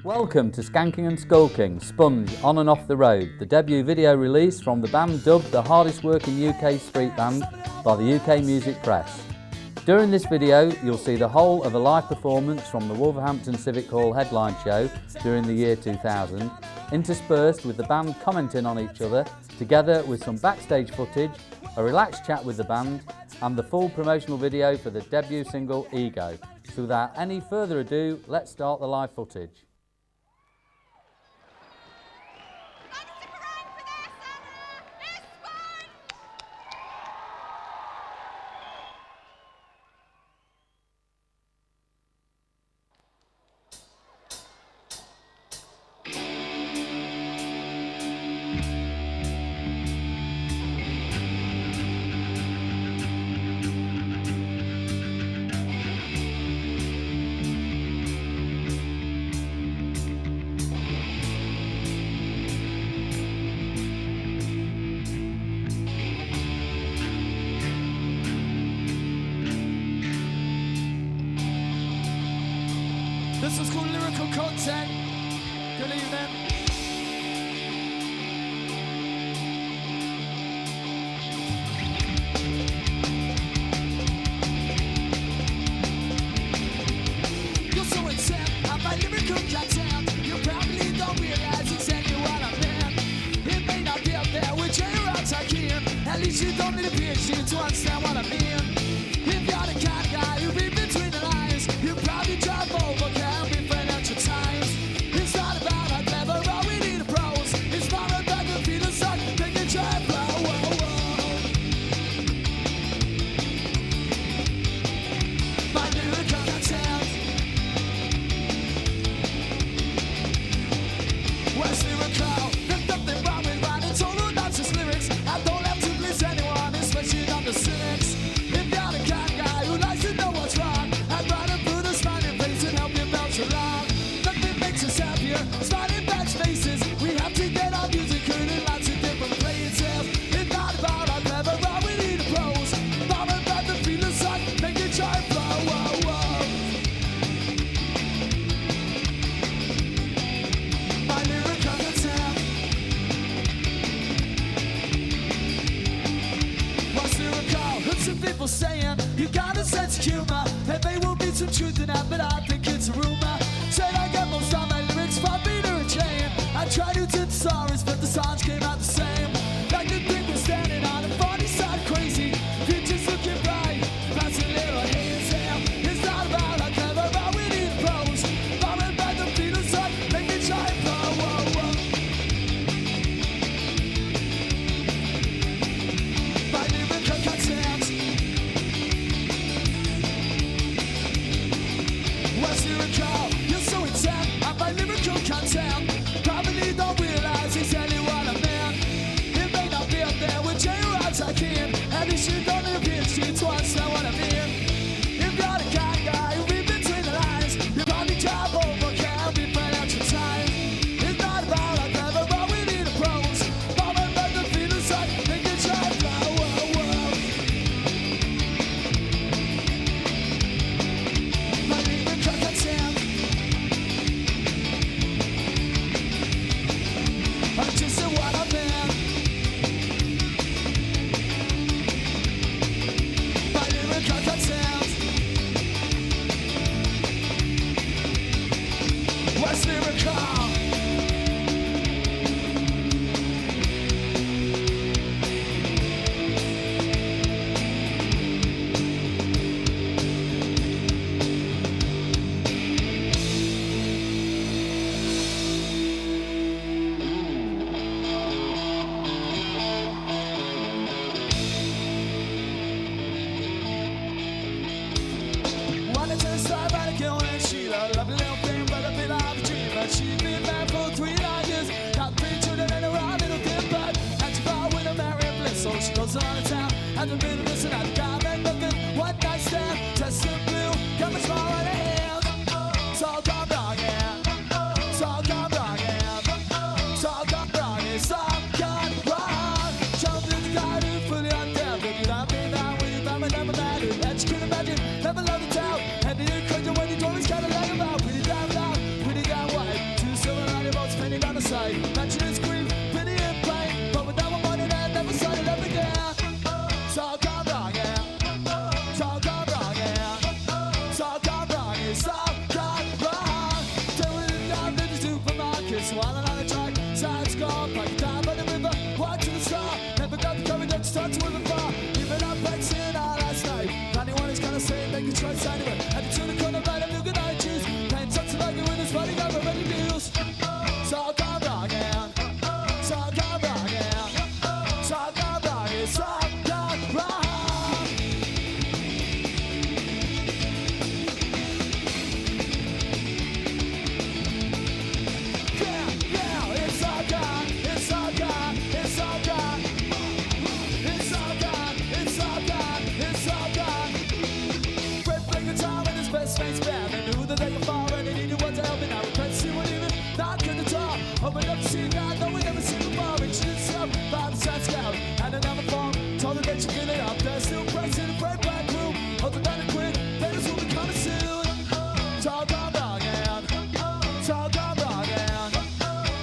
Welcome to Skankin N Skulkin, Sponge, On and Off the Road, the debut video release from the band dubbed the hardest working UK street band by the UK Music Press. During this video you'll see the whole of a live performance from the Wolverhampton Civic Hall headline show during the year 2000, interspersed with the band commenting on each other, together with some backstage footage, a relaxed chat with the band and the full promotional video for the debut single Ego. So without any further ado, let's start the live footage. This is called Lyrical Content. Good evening. You're so intent on my lyrical content. You probably don't realize exactly what I meant. It may not be up there with your routes I can. At least you don't need a PhD to understand what I mean. If you're the kind of guy who read between the lines, you probably drive over. People saying you got a sense of humor, and there will be some truth in that, but I think it's a rumor. Said I get most of my lyrics from Peter and Jane. I tried to tip the stories, but the songs came out the same. Like the thing was standing on the funny side, crazy. Future's looking bright, that's a little haze. It's not about how clever, but we need pros. Bombing back the feelings up, make me try and blow. My lyrical content. You're so intent on my lyrical content. Probably don't realize exactly what I meant. It may not be up there with J-Rods I can. At least you don't need a PhD to understand what I mean. If you're the kind of guy who read between the lines, you probably drive over, can't be financial time. It's not about how clever, but we need a pros. Bombing back the feelings like make it try and fly. My lyrical content. I'm just what I've been. My lyrical content. What's lyrical? Wanted to start by the girl named Sheila. Lovely little thing, but a bit of a dreamer. She's been married for 3 years. Got 3 children and a raw little kid, but had to fall with a married bliss. So she goes on the town. Hasn't been missing out the comment, nothing. One night stand, dressed in blue, coming small on the hands. So come wrong, yeah. So come wrong, yeah. So come wrong, yeah. So come wrong. Jump in the garden, fully on down. Look it up and down when you find my number 9. That you can imagine, never love the town. And the encouragement when you always gotta lie about. Pretty damn loud, pretty damn white. say. Mentions grief, pity and pain, but with no one wanted and never saw it love again. So gone wrong, yeah. So gone wrong, yeah. So gone wrong, yeah. So gone wrong. Doing down to the supermarket, swallowing on the track. Sides gone, like a down by the river. Walk to the star, never got the courage to start to move far. Even up Brexit all last night. Anyone is gonna say, make a choice anyway. And it's in the corner, right, I'm looking at choose. Playing something like it with his body, got already views. So gone wrong, yeah. So gone wrong, yeah. So gone wrong, yeah. So gone wrong. Yeah, yeah, it's all gone, it's all gone, it's all gone. It's all gone, it's all gone, it's all gone. Fred played guitar in his best mate's band. They knew that they could fall and they needed one to help me. Now regrets he wouldn't even knock at the door. Opened up to see a guy, though we never seen before. Reached himself by the side scout and another form. Told her that you feel it up there, still pressing the Fred black room. Hold it down and quit, betters will be coming soon. It's all gone wrong, yeah. It's all gone wrong, yeah.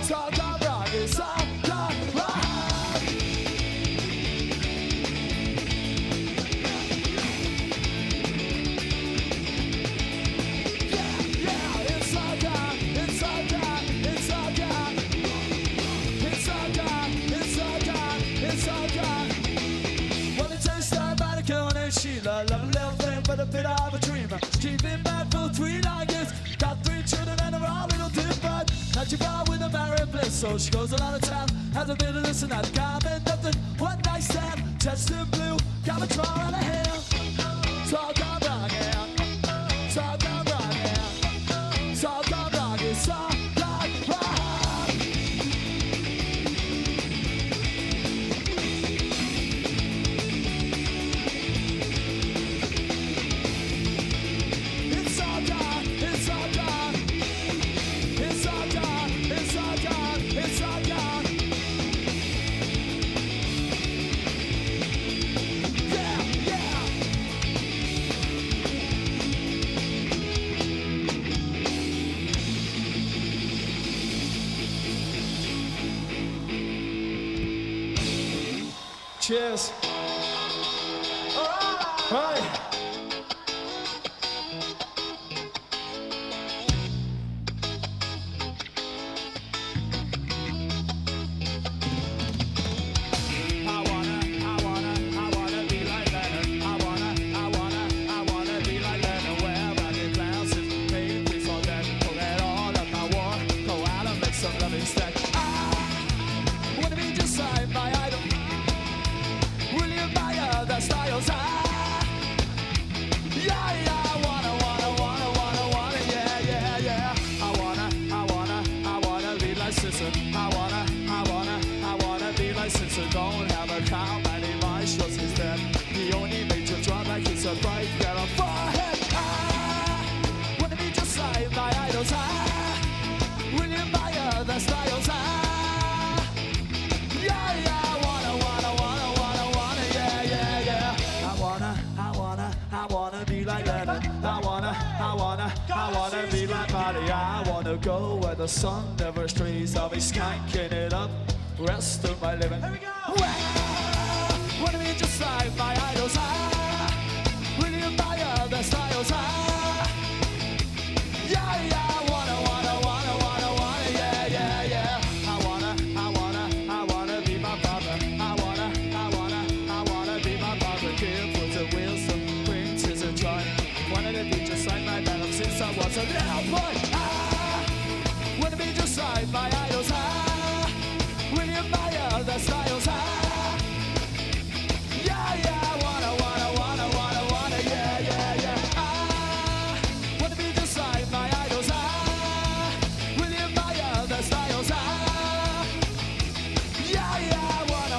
It's all gone wrong, it's all gone wrong. Yeah, it's all gone, it's all gone, it's all gone. It's all gone, it's all gone, it's all gone. Well, it tastes like Vatican and Sheila. Love a little thing, but a bit of a dreamer. She's been back for 3 long years. Got 3 children and they're all little different. Now she brought with a married bliss, so she goes around the town. Has a bit of this and that, comment nothing. One night stand, chest in blue, got a draw on her hair. It's all gone wrong, yeah. It's all gone wrong, yeah. It's all gone wrong, it's all gone wrong. It's all gone, it's all gone. It's all gone, it's all gone, it's all gone. Yeah, yeah. Cheers. All right. I wanna be like Leonard. I wanna be like Leonard. Wear ragged glasses, paint this on that. Forget all of my war. Go out and make some love instead. I wanna be just like my idol. Will you buy other styles? Yeah, yeah, I wanna, yeah, yeah, yeah. I wanna be like sister. I wanna be like sister. Don't have a cow, man, in my shorts instead. The only major drawback is a bright yellow forehead. I wanna be just like my idols. Will you buy other styles? Yeah, yeah, I wanna, yeah, yeah, yeah. I wanna be like Leonard. I wanna be like Marty. I wanna go where the sun never strays. I'll be skanking it up, rest of my living. Here we go. Well, wanna be just like my idols. Will you buy other styles? Yeah, yeah, I wanna, yeah, yeah, yeah. I wanna be my father. I wanna be my father. Give with the Wilson, Princess and Joy. Wanted to be just like my dad since I was a little boy. I wanna be just like my idols. Will you buy other styles? Yeah, yeah, I wanna, yeah, yeah, yeah. I wanna be just like my idols. Will you buy other styles? Yeah, yeah, I wanna,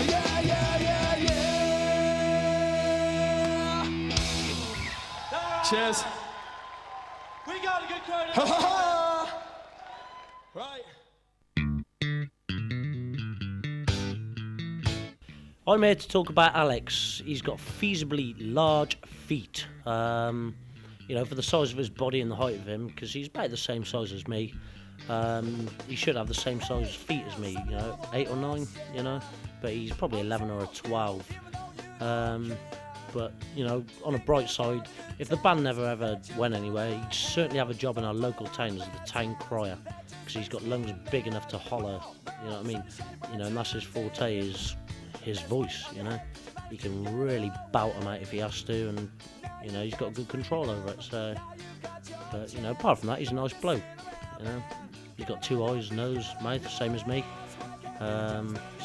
yeah, yeah, yeah, yeah. Cheers. We got a good crowd. Right. I'm here to talk about Alex. He's got feasibly large feet. You know, for the size of his body and the height of him, because he's about the same size as me. He should have the same size feet as me, 8 or 9, but he's probably 11 or a 12. But, on a bright side, if the band never ever went anywhere, he'd certainly have a job in our local town as the town crier, because he's got lungs big enough to holler, you know what I mean? And that's his forte, is his voice, He can really bout them out if he has to, and, he's got good control over it, so... But, apart from that, he's a nice bloke, He's got 2 eyes, nose, mouth, same as me.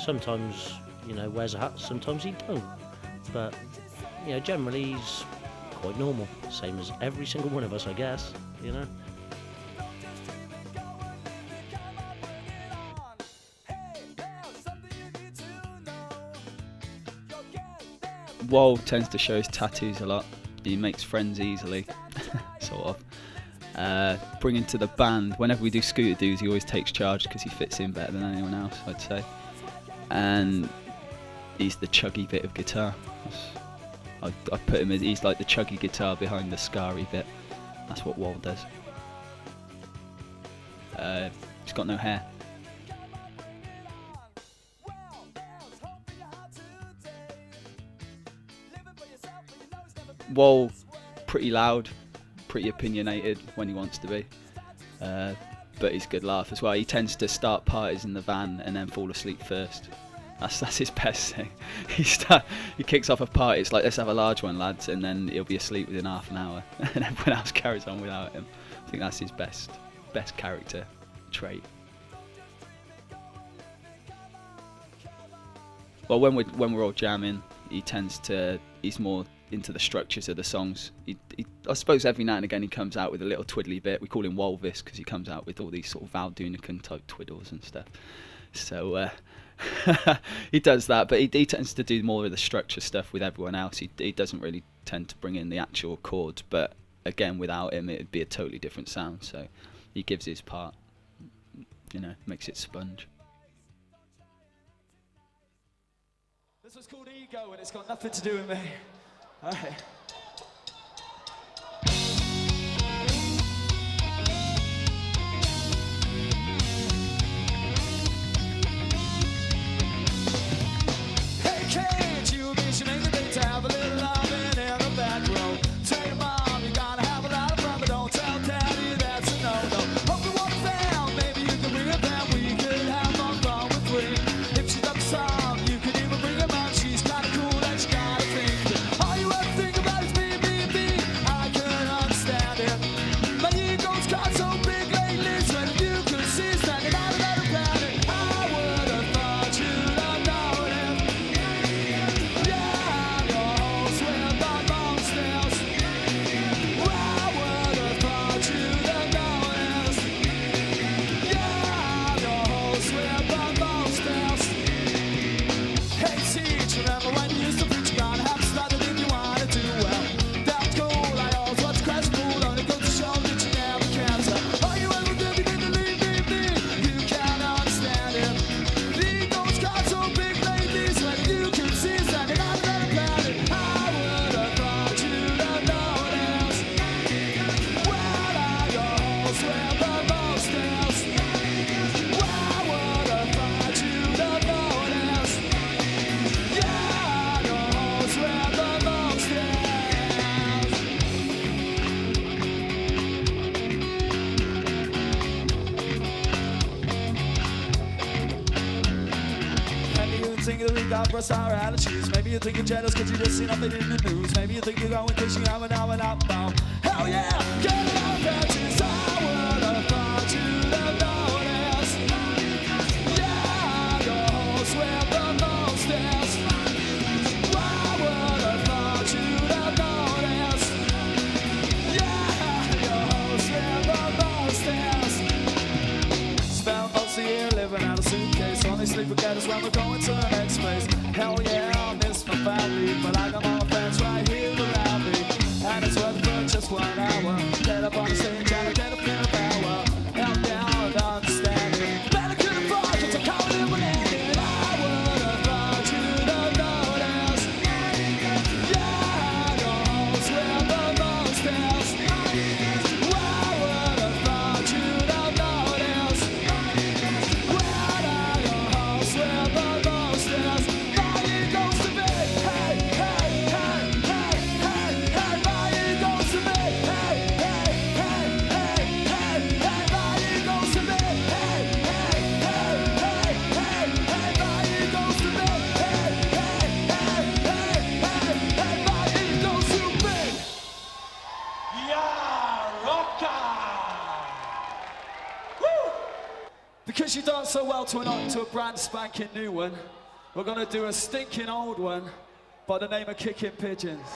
Sometimes, wears a hat, sometimes he don't. But, generally he's quite normal, same as every single one of us, I guess, Wall tends to show his tattoos a lot. He makes friends easily, sort of. Bringing to the band, whenever we do Scooter Doos, he always takes charge because he fits in better than anyone else, I'd say. And he's the chuggy bit of guitar. I put him as, he's like the chuggy guitar behind the scary bit. That's what Wall does. He's got no hair. Wall, pretty loud, pretty opinionated when he wants to be, but he's a good laugh as well. He tends to start parties in the van and then fall asleep first. That's his best thing. He kicks off a party, it's like, let's have a large one, lads, and then he'll be asleep within half an hour and everyone else carries on without him. I think that's his best character trait. Well, when we're all jamming, he's more into the structures of the songs. I suppose every now and again he comes out with a little twiddly bit. We call him Walvis because he comes out with all these sort of Val Dunican type twiddles and stuff. So he does that, but he tends to do more of the structure stuff with everyone else. He doesn't really tend to bring in the actual chords, but again, without him it'd be a totally different sound. So he gives his part, makes it sponge. This was called Ego, and it's got nothing to do with me. All right. Hey kids, you bitch, you make the day to have a little loving in the back row. Tell your mom you gotta have a lot of fun, but don't tell daddy that's a no-no. Hope you want them, maybe you can bring her back. We could have more fun with three. If she's up some, you could even bring her on. She's kinda cool and she got a thing. All you ever think about is me, me, me. I couldn't understand it. My ego's got so big lately, so if you could see standing out of that planet, I would have thought you'd have known it. Yeah, your host with the monsters. I would have thought you'd have noticed. Yeah, your host with the monsters. Hey, teach, remember when you used to preach, you gotta have to start it if you wanna do well. That's cool, I always watch Crash Pool, only goes to show that you never can tell. All you ever did, you didn't leave me. You can't understand it. The ego's got so big lately, so that you can see standing on another planet. I would have thought you'd have noticed. Well, I goes with the monsters. Well, I would have thought you'd have noticed. Yeah, goes with the monsters. Maybe you think that we got breast our allergies. Maybe you think you're jealous because you just see nothing in the news. Maybe you think you're going cause you have an hour and up now. Hell yeah, get it out there, jeez. I would have thought you'd have noticed. Yeah, goes with the monsters. I would have thought you'd have noticed. Yeah, goes with the monsters. Spend most of the year living out a suitcase. Only sleep forget us when we're going to the next place. Hell yeah, I'll miss my family, but I got my friends right here around me. And it's worth it for just 1 hour. Get up on the stage and I get a feel of power. Hell yeah, I don't understand it. Better get a bar, cause I'm coming in with it. I would have thought you'd have noticed. Yeah, goes with the monsters. I would have thought you'd have noticed. Because you danced so well to a brand spanking new one, we're gonna do a stinking old one by the name of Kicking Pigeons.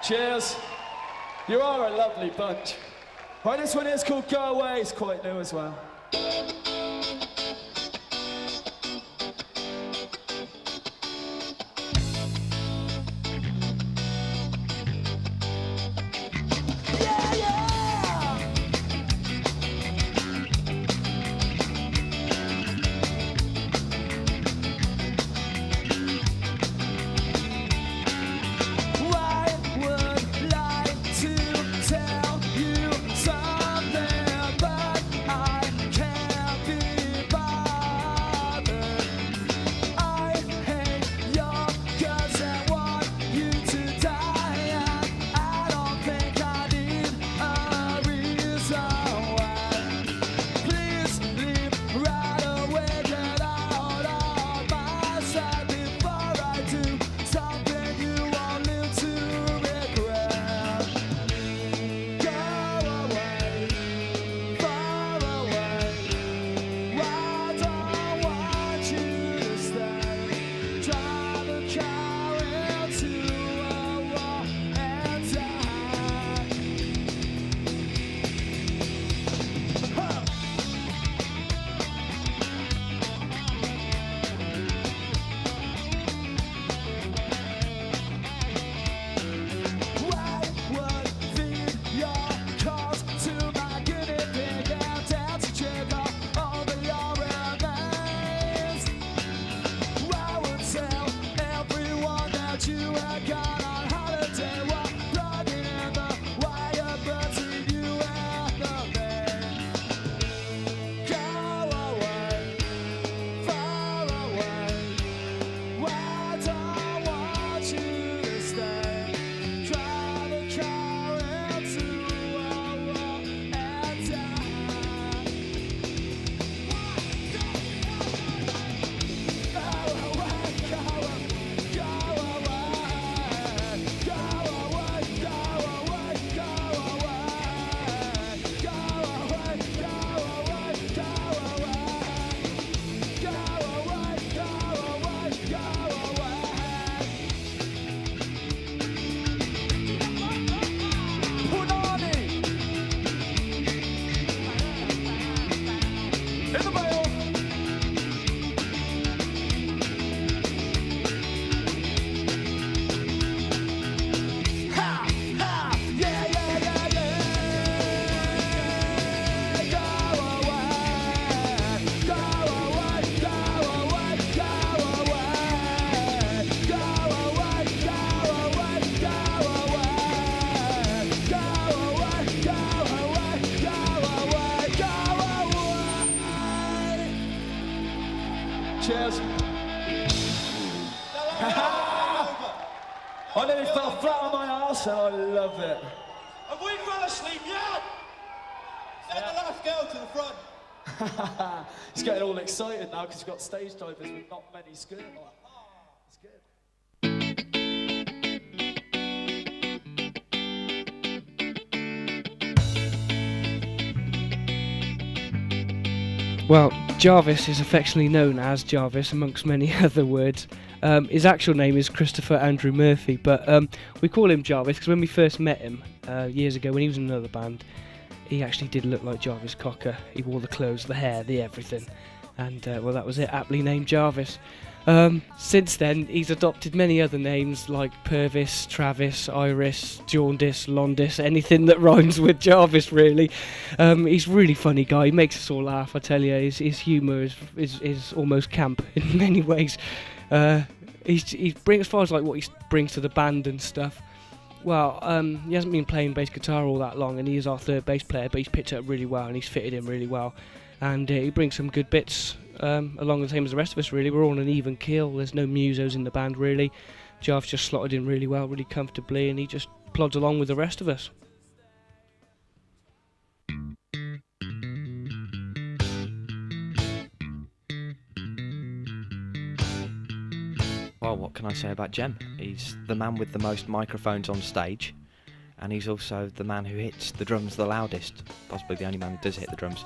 Cheers. You are a lovely bunch. Right, this one is called Go Away. It's quite new as well. nearly fell flat on my arse and I love it. Have we fell asleep yet? Send the last girl to the front. He's getting all excited now because he's got stage divers with not many skirt on. It's good. Well, Jarvis is affectionately known as Jarvis amongst many other words. His actual name is Christopher Andrew Murphy, but we call him Jarvis because when we first met him years ago when he was in another band, he actually did look like Jarvis Cocker. He wore the clothes, the hair, the everything, and well, that was it, aptly named Jarvis. Since then, he's adopted many other names like Purvis, Travis, Iris, Jaundice, Londis, anything that rhymes with Jarvis, really. He's a really funny guy. He makes us all laugh, I tell you. His humour is almost camp in many ways. He brings, as far as like what he brings to the band and stuff. Well, he hasn't been playing bass guitar all that long, and he is our third bass player, but he's picked it up really well and he's fitted in really well. And he brings some good bits along the same as the rest of us, really. We're all on an even keel. There's no musos in the band, really. Jarv's just slotted in really well, really comfortably, and he just plods along with the rest of us. Well, what can I say about Jem? He's the man with the most microphones on stage, and he's also the man who hits the drums the loudest, possibly the only man who does hit the drums.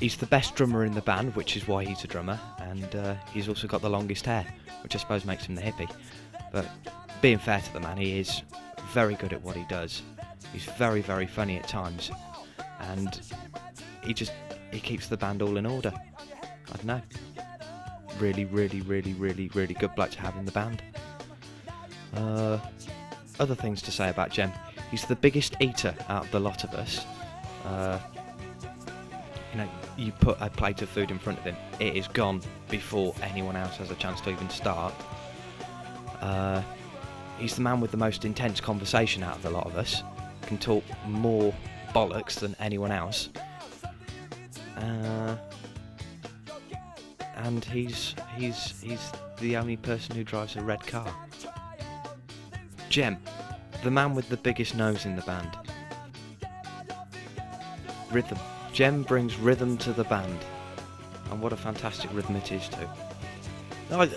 He's the best drummer in the band, which is why he's a drummer, and he's also got the longest hair, which I suppose makes him the hippie. But being fair to the man, he is very good at what he does. He's very, very funny at times, and he keeps the band all in order. I don't know. Really, really, really, really, really good bloke to have in the band. Other things to say about Jem. He's the biggest eater out of the lot of us. You know, you put a plate of food in front of him, it is gone before anyone else has a chance to even start. He's the man with the most intense conversation out of the lot of us. Can talk more bollocks than anyone else. And he's the only person who drives a red car. Jem, the man with the biggest nose in the band. Rhythm. Jem brings rhythm to the band, and what a fantastic rhythm it is too. I'm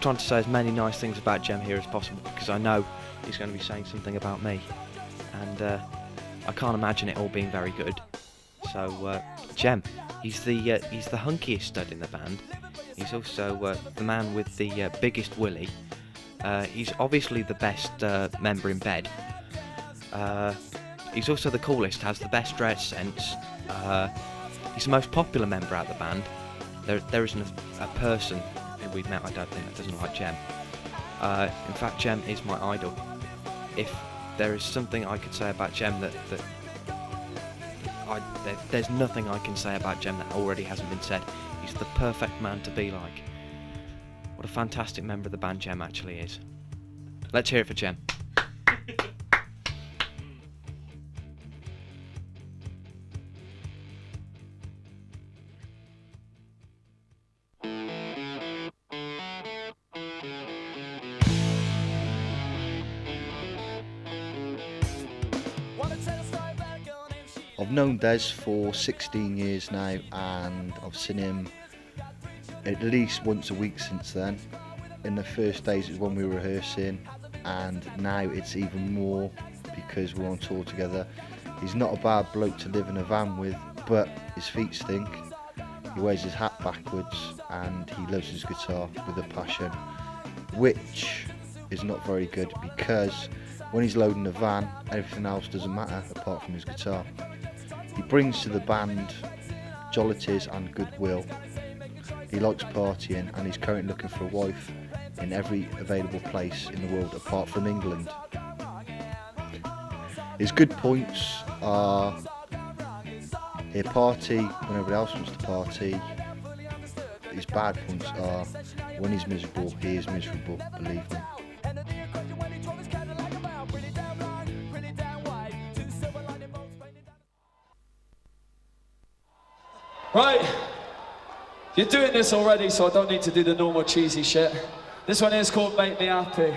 trying to say as many nice things about Jem here as possible because I know he's going to be saying something about me, and I can't imagine it all being very good. So Jem, he's the hunkiest stud in the band. He's also the man with the biggest willy. He's obviously the best member in bed. He's also the coolest, has the best dress sense. He's the most popular member out of the band. There isn't a person who we've met, I don't think, that doesn't like Jem. In fact, Jem is my idol. If there is something I could say about Jem there's nothing I can say about Jem that already hasn't been said. He's the perfect man to be like. What a fantastic member of the band Jem actually is. Let's hear it for Jem. I've known Des for 16 years now, and I've seen him at least once a week since then. In the first days it was when we were rehearsing, and now it's even more because we're on tour together. He's not a bad bloke to live in a van with, but his feet stink. He wears his hat backwards and he loves his guitar with a passion, which is not very good because when he's loading the van, everything else doesn't matter apart from his guitar. He brings to the band jollities and goodwill. He likes partying, and he's currently looking for a wife in every available place in the world apart from England. His good points are he'll party when everybody else wants to party. His bad points are when he's miserable, he is miserable, believe me. Right, you're doing this already, so I don't need to do the normal cheesy shit. This one is called Make Me Happy.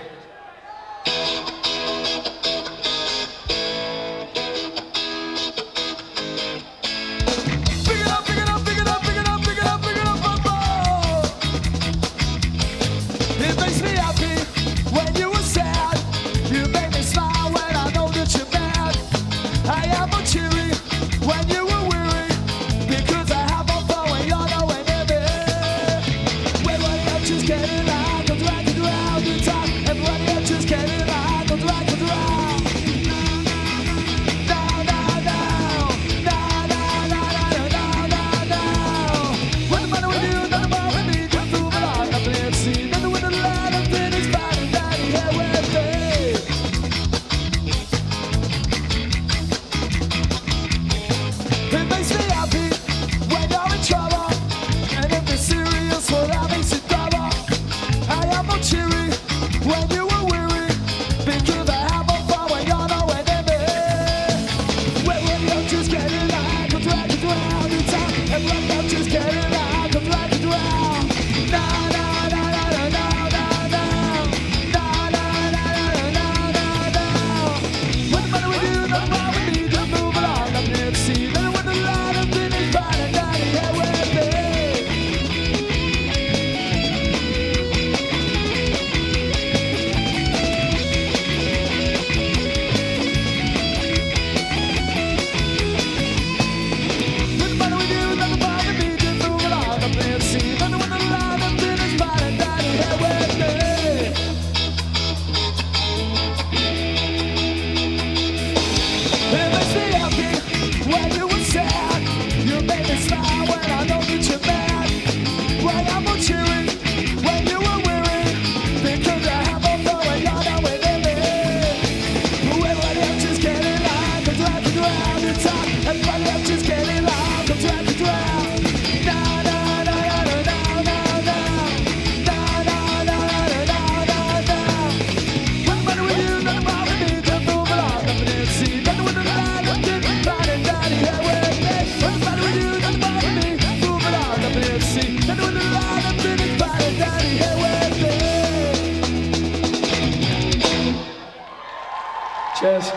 Cheers.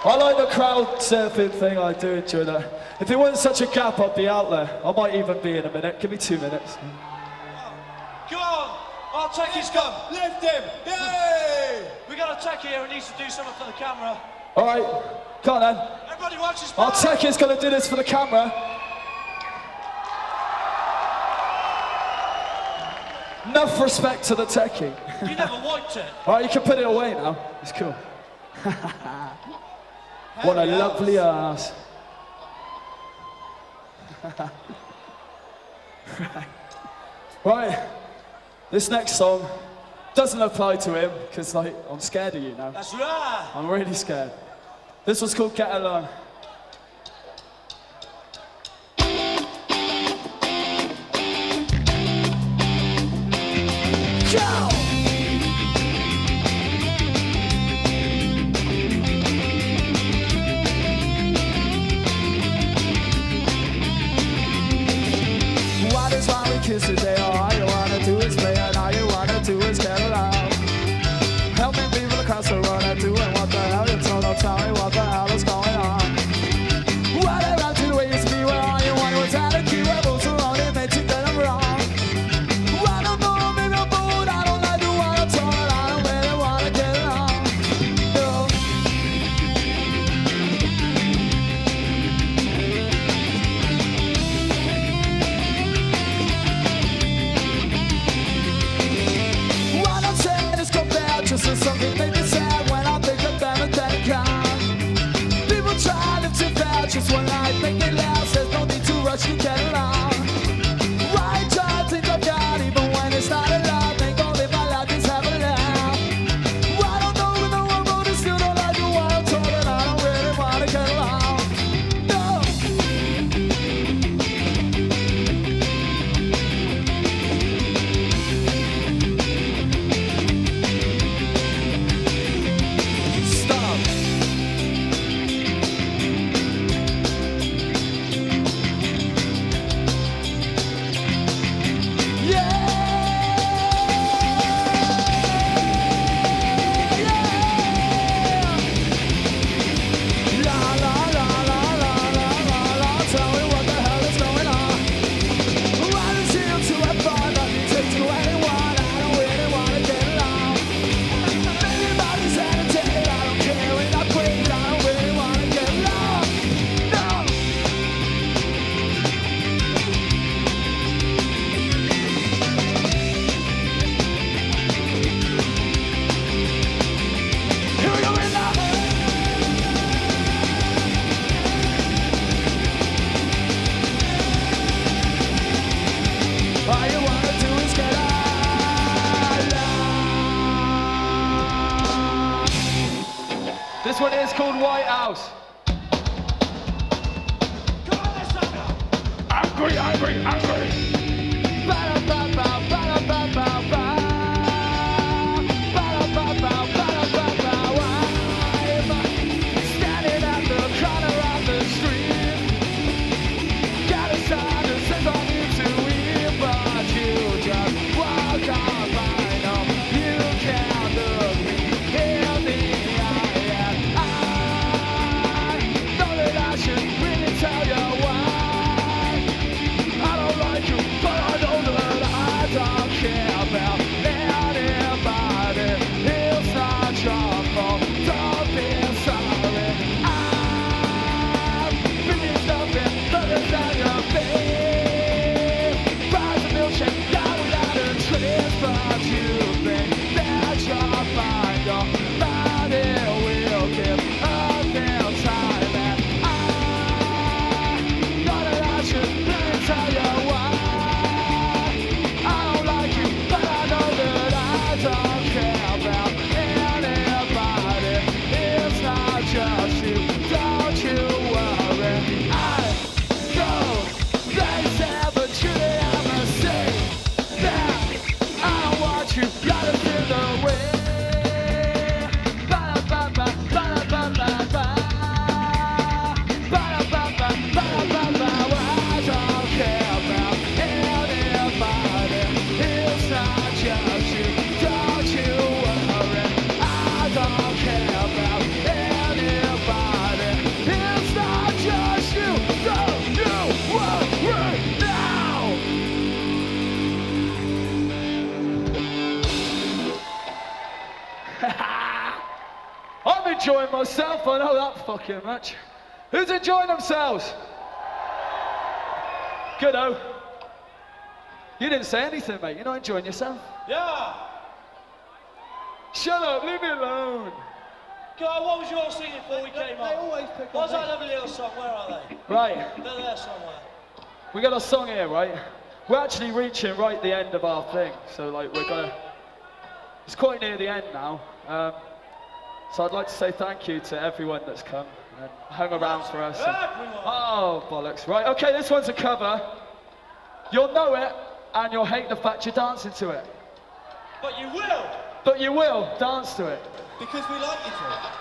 I like the crowd surfing thing, I do enjoy that. If there wasn't such a gap, I'd be out there. I might even be in a minute. Give me 2 minutes. Come on! Our techie's come! Lift him! Yay! We got a techie here who needs to do something for the camera. Alright, come on then. Everybody watch his Our techie's gonna do this for the camera. Enough respect to the techie. You never wiped it. Alright, you can put it away now. It's cool. What a lovely ass. Right, this next song doesn't apply to him because like I'm scared of you now. That's right. I'm really scared. This one's called Get Along. Go! What is why we kiss today? All you wanna do is play, and all you wanna do is get along. Help me people across the road are doing what the hell you told them. Tell me what the hell is going on. What I run to the way you be where all you want was out of key rebels around it, made you get them wrong. I don't know, maybe I'm bold, I don't like the one I'm told, I don't really wanna get along. No. This one is called White House. Come on, let's go. Angry, angry, angry. Ba-da-ba-ba, ba-da-ba-ba-ba. Ba-da-ba-ba, ba-da-ba-ba. I'm standing at the corner of the street. Got a sign that says I need to eat, but you just walk on by. No, you can't look me in the eye, and I know that I should really tell you why. I don't like you, but I know that I don't care about anybody. It's not your fault, don't be sorry. I'm feeling nothing better than your face. Buys a milkshake, down without a trace, but you think that you're fine. Your body will give up their time, and I know that I should really tell you why. I don't like you, but I know that I don't care about anybody. It's not just you, don't you worry. I know they say, but truly I must say that I don't want you, gotta feel the way. Ba-da-ba-ba, ba-da-ba-ba-ba. Ba-da-ba-ba, ba-da-ba-ba. I don't care about anybody. It's not just you, don't you worry. I don't care about anybody. It's not just you, don't you worry now. I'm enjoying myself, I know that fucking much. Who's enjoying themselves? Good-o. You didn't say anything, mate. You're not enjoying yourself. Yeah. Shut up, leave me alone. Go on, what was your singing before we came on? They always pick What's on that lovely little song? Where are they? Right, They're there somewhere. we got a song here, right? We're actually reaching right the end of our thing, so like we're gonna. It's quite near the end now. So I'd like to say thank you to everyone that's come and hung around for us. and- Everyone. Oh, bollocks. Right, okay, this one's a cover. You'll know it, and you'll hate the fact you're dancing to it. But you will. But you will dance to it. because we like you to.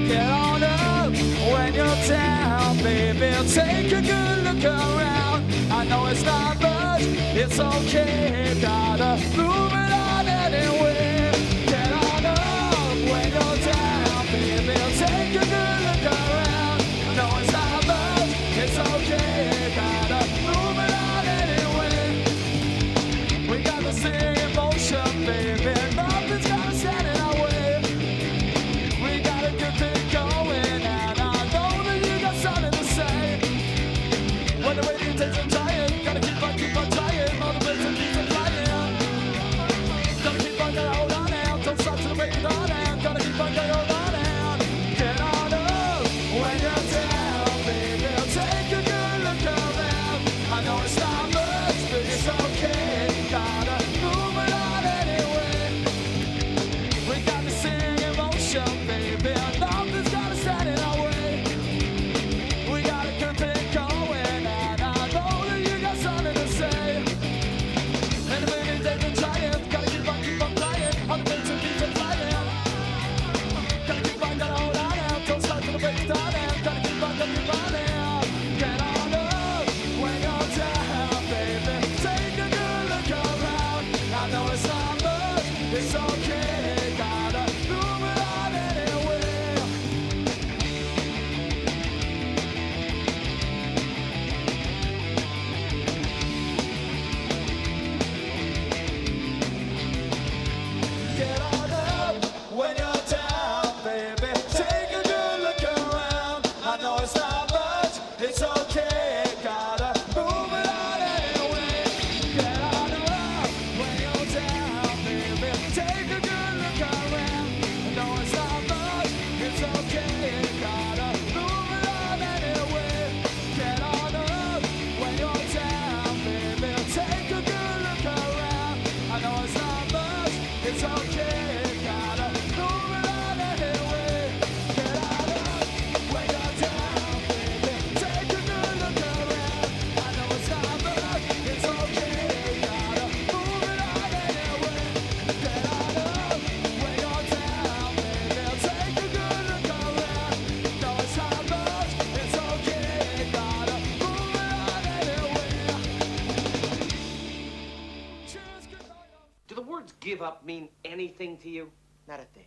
Get on up when you're down, baby. Take a good look around. I know it's not much, it's okay. Gotta move it on anyway. Get on up when you're down, baby. Take a good look around. I know it's not much, it's okay. Gotta move it on anyway. We got the same emotion, baby. Nothing's gonna stand in our way. We got a good thing going, and I know that you got something to say. When the radio takes a giant, gotta keep on trying. Motivation keeps on flying. Gotta keep on going, hold on now. Don't stop till the break of dawn now. Gotta keep on going, hold on now. Get on up when you're down, baby. Take a good look around. I know it's not much, but it's okay. Gotta move it on anyway. We got the same emotion, baby. Nothing's gonna stand in our way. We got a good thing going, and I know that you got something to say. And the minute they can try it, gotta keep on flying. On the beats and keep on flying. Gotta keep on, gotta hold on now. Don't stop till the break of dawn now. Gotta keep on now. Get on up when you're down, baby. Take a good look around. I know it's not much, it's okay. Gotta move it on anyway. give up mean anything to you? Not a thing.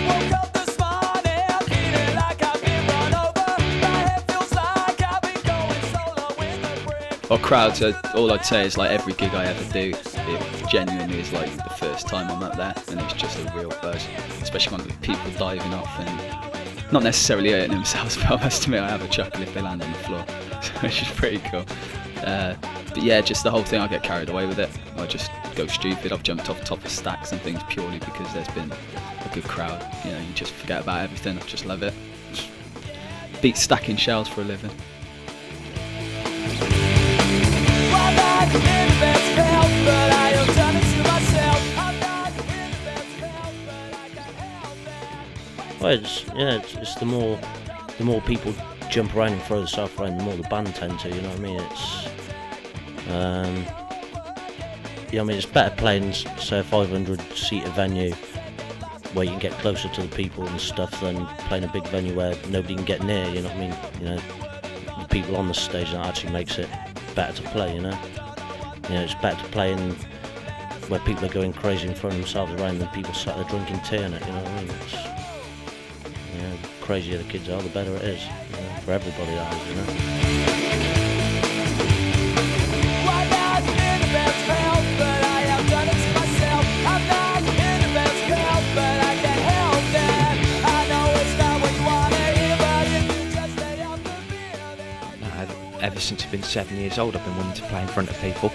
Woke up this morning feeling like I've been run over. My head feels like I've been going solo with a brick. Well, crowds are, all I'd say is like every gig I ever do, it genuinely is like the first time I'm up there, and it's just a real buzz, especially when people diving off and not necessarily hurting themselves, but I must admit I have a chuckle if they land on the floor, which is pretty cool. But yeah, just the whole thing, I get carried away with it. I just go stupid. I've jumped off top of stacks and things purely because there's been a good crowd. You know, you just forget about everything. I just love it. Just beat stacking shells for a living. Well, it's the more people jump around and throw themselves around, the more the band tend to. You know what I mean? It's better playing, say, a 500-seater venue where you can get closer to the people and stuff than playing a big venue where nobody can get near. You know what I mean? You know, the people on the stage, that actually makes it better to play. You know, it's better to play in where people are going crazy and throwing themselves around than people sat there drinking tea in it. You know what I mean? The crazier the kids are, the better it is, for everybody, that is, you know. Ever since I've been 7 years old, I've been wanting to play in front of people,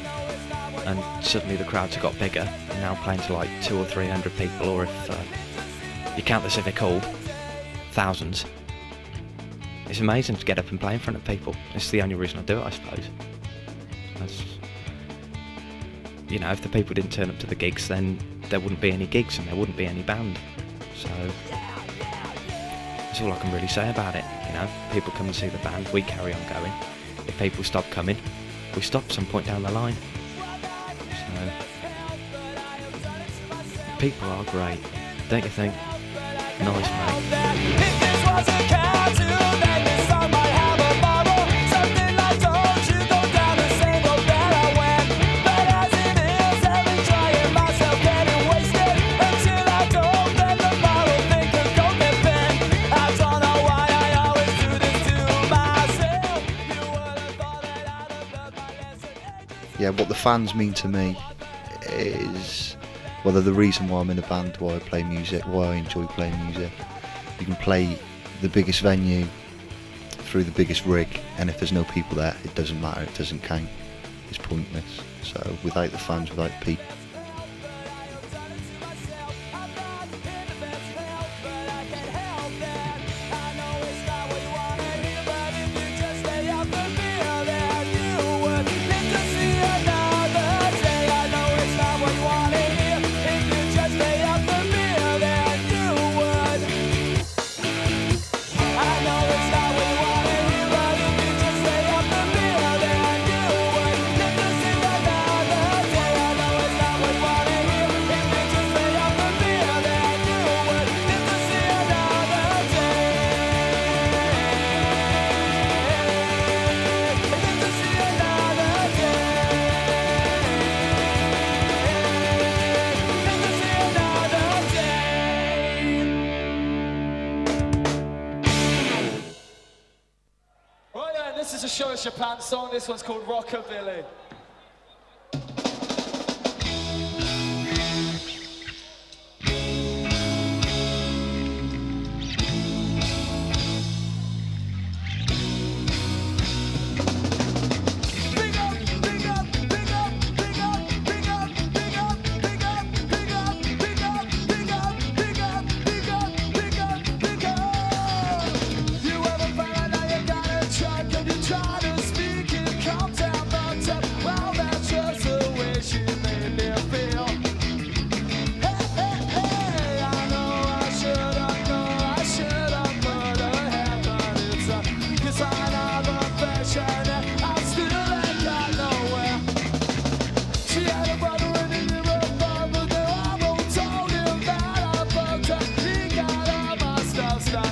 and suddenly the crowds have got bigger, and now I'm playing to like 200 or 300 people, or if you count the Civic Hall, thousands. It's amazing to get up and play in front of people. It's the only reason I do it, I suppose. If the people didn't turn up to the gigs, then there wouldn't be any gigs and there wouldn't be any band. So that's all I can really say about it. People come and see the band, we carry on going. If people stop coming, we stop some point down the line. So people are great, don't you think? Nice, mate. Yeah, what the fans mean to me is, well, they're the reason why I'm in a band, why I play music, why I enjoy playing music. You can play the biggest venue through the biggest rig, and if there's no people there, it doesn't matter, it doesn't count. It's pointless. So without the fans, without people. This is a Show Us Your Pants song. This one's called Rockabilly. Stop.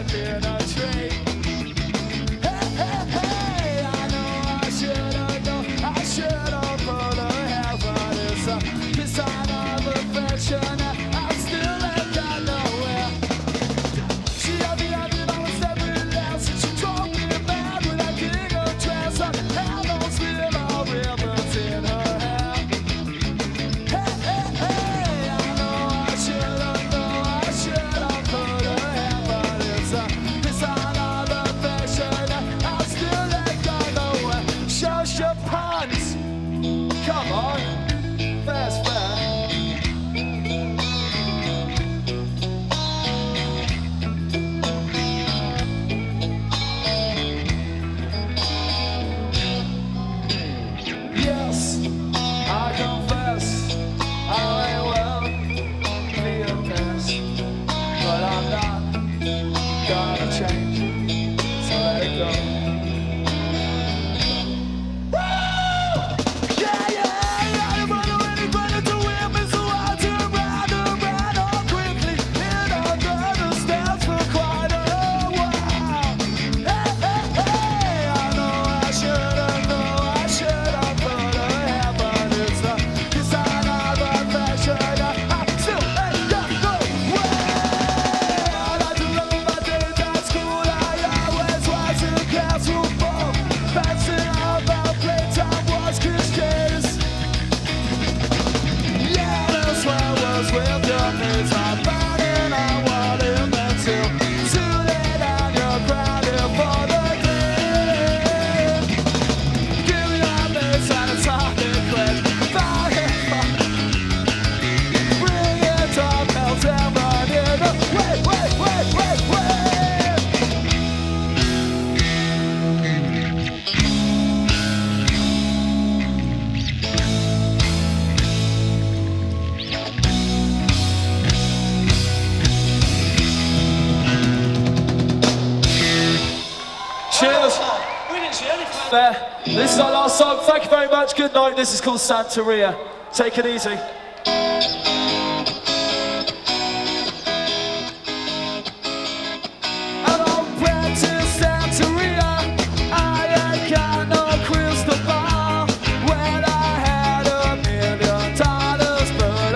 actually, any fan. There. This is our last song. Thank you very much. Good night. This is called Santeria. Take it easy. I don't practice Santeria. I ain't got no crystal ball. When I had $1 million, but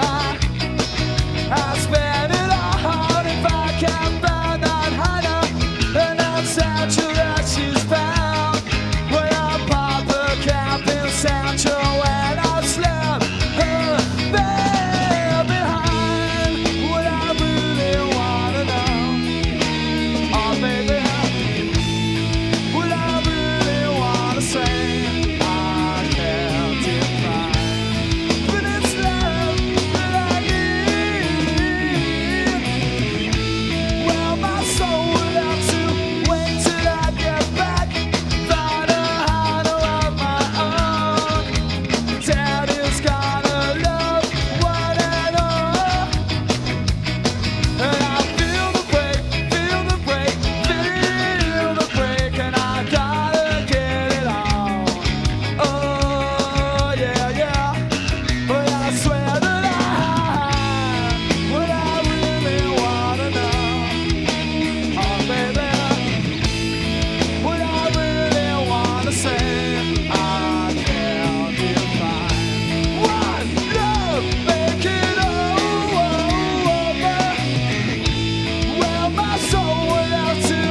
I spent it all. If I can't find that Hannah, and that statue that she's found, when I pop a cap in Sancho and I slap her there behind. What I really wanna know, oh baby, what I really wanna say, I can't define, but it's love that I need. Well, my soul would have to wait till I get back, find a Hannah of my own. Daddy's got a love, one and all. And I feel the break, feel the break, feel the break, and I gotta get it on. Oh yeah, yeah. But I swear that what I really wanna know, oh baby, what I really wanna say, I can't define. One love, make it over. Well, my soul would have to.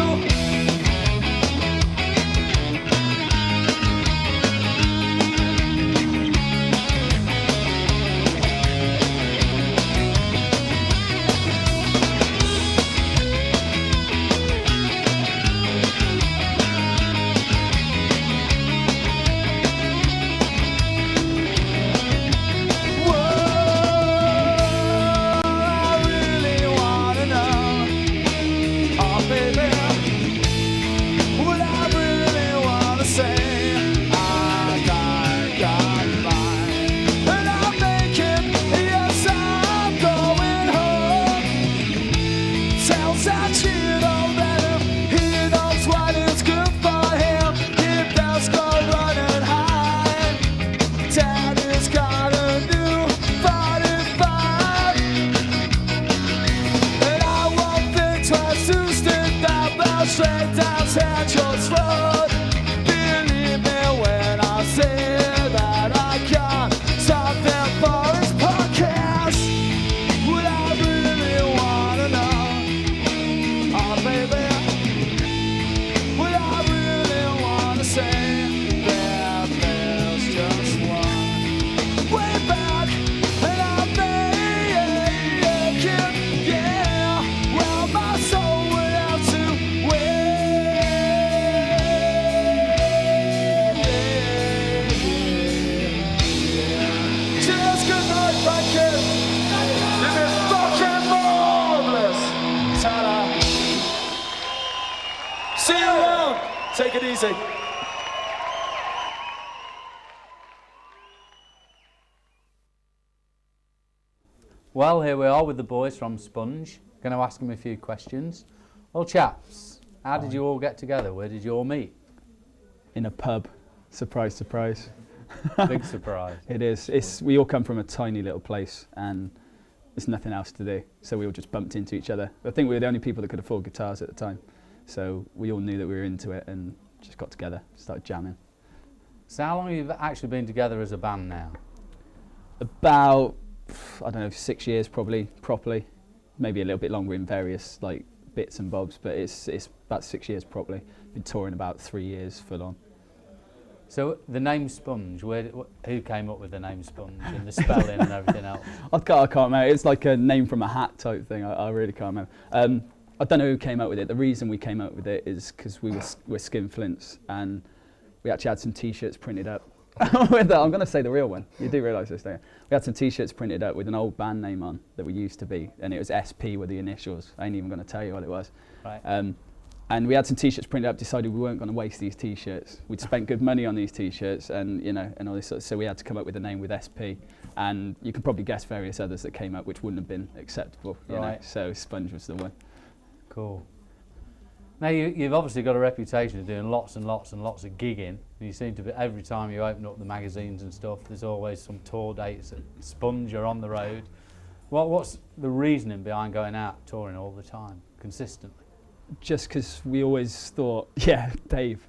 I really wanna know, oh baby, what I really wanna say, I got mine, and I'm making, yes I'm going home. Tells that Chino that he knows what is good for him, he does go running high. Daddy's got a new 45, and I won't think twice to stick that bell straight down Sancho's road. Believe me when I say that I can't stop him for his podcast. What I really wanna know, oh baby, what I really wanna say, there's just one way back, and I'm making, yeah. Well, my soul would have to wait. Cheers, good night, thank you. You've been fucking marvelous. Ta-da. See you around. Take it easy. Well, here we are with the boys from Sponge. Going to ask them a few questions. Well, chaps, how did you all get together? Where did you all meet? In a pub. Surprise, surprise. Big surprise. It is. We all come from a tiny little place and there's nothing else to do. So we all just bumped into each other. I think we were the only people that could afford guitars at the time. So we all knew that we were into it and just got together, started jamming. So how long have you actually been together as a band now? About, I don't know, 6 years probably, properly. Maybe a little bit longer in various like bits and bobs, but it's about 6 years properly. Been touring about 3 years full on. So the name Sponge, who came up with the name Sponge and the spelling and everything else? I can't remember. It's like a name from a hat type thing. I really can't remember. I don't know who came up with it. The reason we came up with it is because we're skinflints and we actually had some T-shirts printed up. I'm going to say the real one. You do realise this, don't you? We had some T-shirts printed up with an old band name on that we used to be, and it was SP with the initials. I ain't even going to tell you what it was. Right. And we had some T-shirts printed up, decided we weren't going to waste these T-shirts. We'd spent good money on these T-shirts and, you know, and all this sort of, so we had to come up with a name with SP. And you can probably guess various others that came up which wouldn't have been acceptable, you know. So Sponge was the one. Cool. Now you've obviously got a reputation of doing lots and lots and lots of gigging. You seem to be, every time you open up the magazines and stuff, there's always some tour dates at Spunge or on the road. What's the reasoning behind going out touring all the time, consistently? Just because we always thought, yeah, Dave,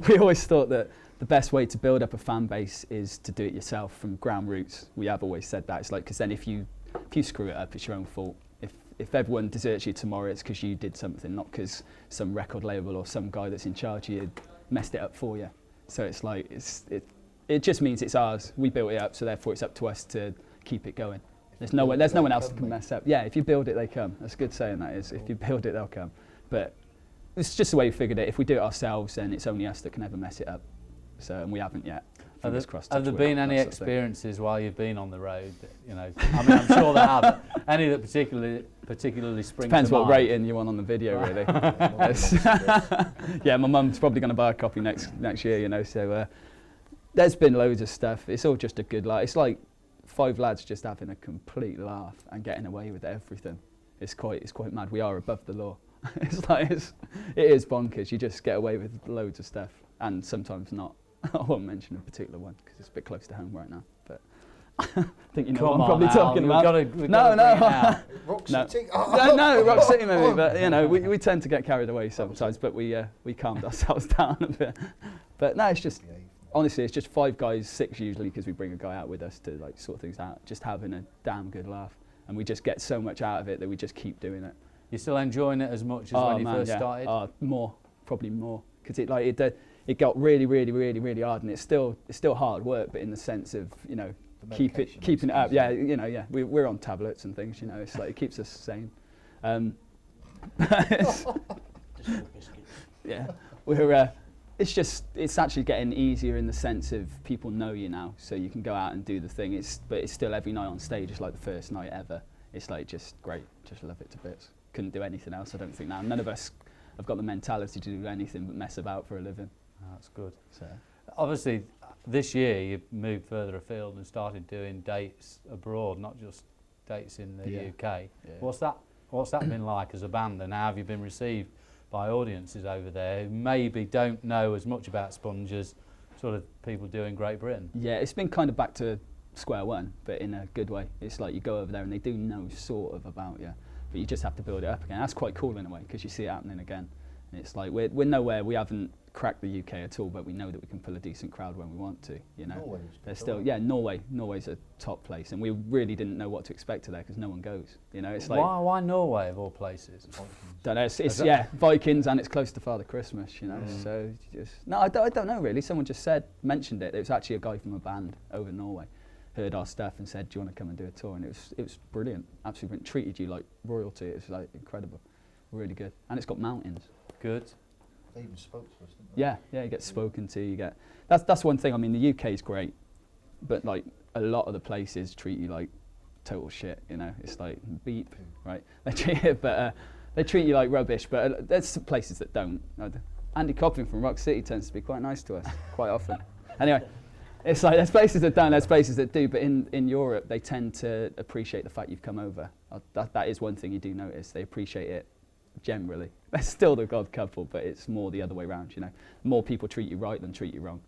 we always thought that the best way to build up a fan base is to do it yourself from ground roots. We have always said that. It's like, because then if you screw it up, it's your own fault. If everyone deserts you tomorrow, it's because you did something, not because some record label or some guy that's in charge of you messed it up for you. So it's like, it just means it's ours. We built it up, so therefore it's up to us to keep it going. There's no one else that can mess up. Yeah, if you build it, they come. That's a good saying, that is. If you build it, they'll come. But it's just the way we figured it. If we do it ourselves, then it's only us that can ever mess it up. So, and we haven't yet. Fingers crossed. Have there been any experiences while you've been on the road that, you know, I mean, I'm sure there have. Any that particularly spring Depends to what mind? rating you want on the video, really. Yeah, my mum's probably going to buy a copy next year, you know. So there's been loads of stuff. It's all just a good laugh. It's like 5 lads just having a complete laugh and getting away with everything. It's quite mad. We are above the law. It is bonkers. You just get away with loads of stuff, and sometimes not. I won't mention a particular one because it's a bit close to home right now. But I think you know what I'm probably talking about. No. Rock City? No, Rock City maybe. But you know, we tend to get carried away sometimes. But we calmed ourselves down a bit. But no, it's just honestly, it's just 5 guys, 6 usually, because we bring a guy out with us to like sort things out. Just having a damn good laugh, and we just get so much out of it that we just keep doing it. You're still enjoying it as much as when you first started? More, probably more, because it got really, really, really, really hard, and it's still hard work, but in the sense of, you know, keeping it up. Yeah, you know, yeah, we're on tablets and things, you know. It's like it keeps us sane. Yeah, it's actually getting easier in the sense of people know you now, so you can go out and do the thing. But it's still every night on stage. It's like the first night ever. It's like just great, just love it to bits. Couldn't do anything else, I don't think now. None of us have got the mentality to do anything but mess about for a living. Oh, that's good. So, obviously, this year you moved further afield and started doing dates abroad, not just dates in the UK. Yeah. What's that been like as a band, and how have you been received by audiences over there who maybe don't know as much about Spunge as sort of people do in Great Britain? Yeah, it's been kind of back to square one, but in a good way. It's like you go over there and they do know sort of about you, but you just have to build it up again. That's quite cool in a way, because you see it happening again. And it's like we're nowhere, we haven't cracked the UK at all, but we know that we can pull a decent crowd when we want to, you know. There's still, Norway's a top place, and we really didn't know what to expect to there because no one goes, you know. It's like, why Norway of all places? Don't know, it's Vikings, and it's close to Father Christmas, you know. So I don't know really. Someone just mentioned it. It was actually a guy from a band over in Norway, heard our stuff and said, do you want to come and do a tour? And it was brilliant, absolutely brilliant. Treated you like royalty. It was like incredible, really good. And it's got mountains. Good. They even spoke to us, didn't they? Yeah, you get spoken to. You get that's one thing. I mean, the UK is great, but like a lot of the places treat you like total shit. You know, it's like beep, right? They treat you like rubbish. But there's some places that don't. Andy Copping from Rock City tends to be quite nice to us quite often. Anyway, it's like there's places that don't, there's places that do. But in Europe, they tend to appreciate the fact you've come over. That is one thing you do notice. They appreciate it. Generally, they're still the God couple, but it's more the other way around, you know. More people treat you right than treat you wrong.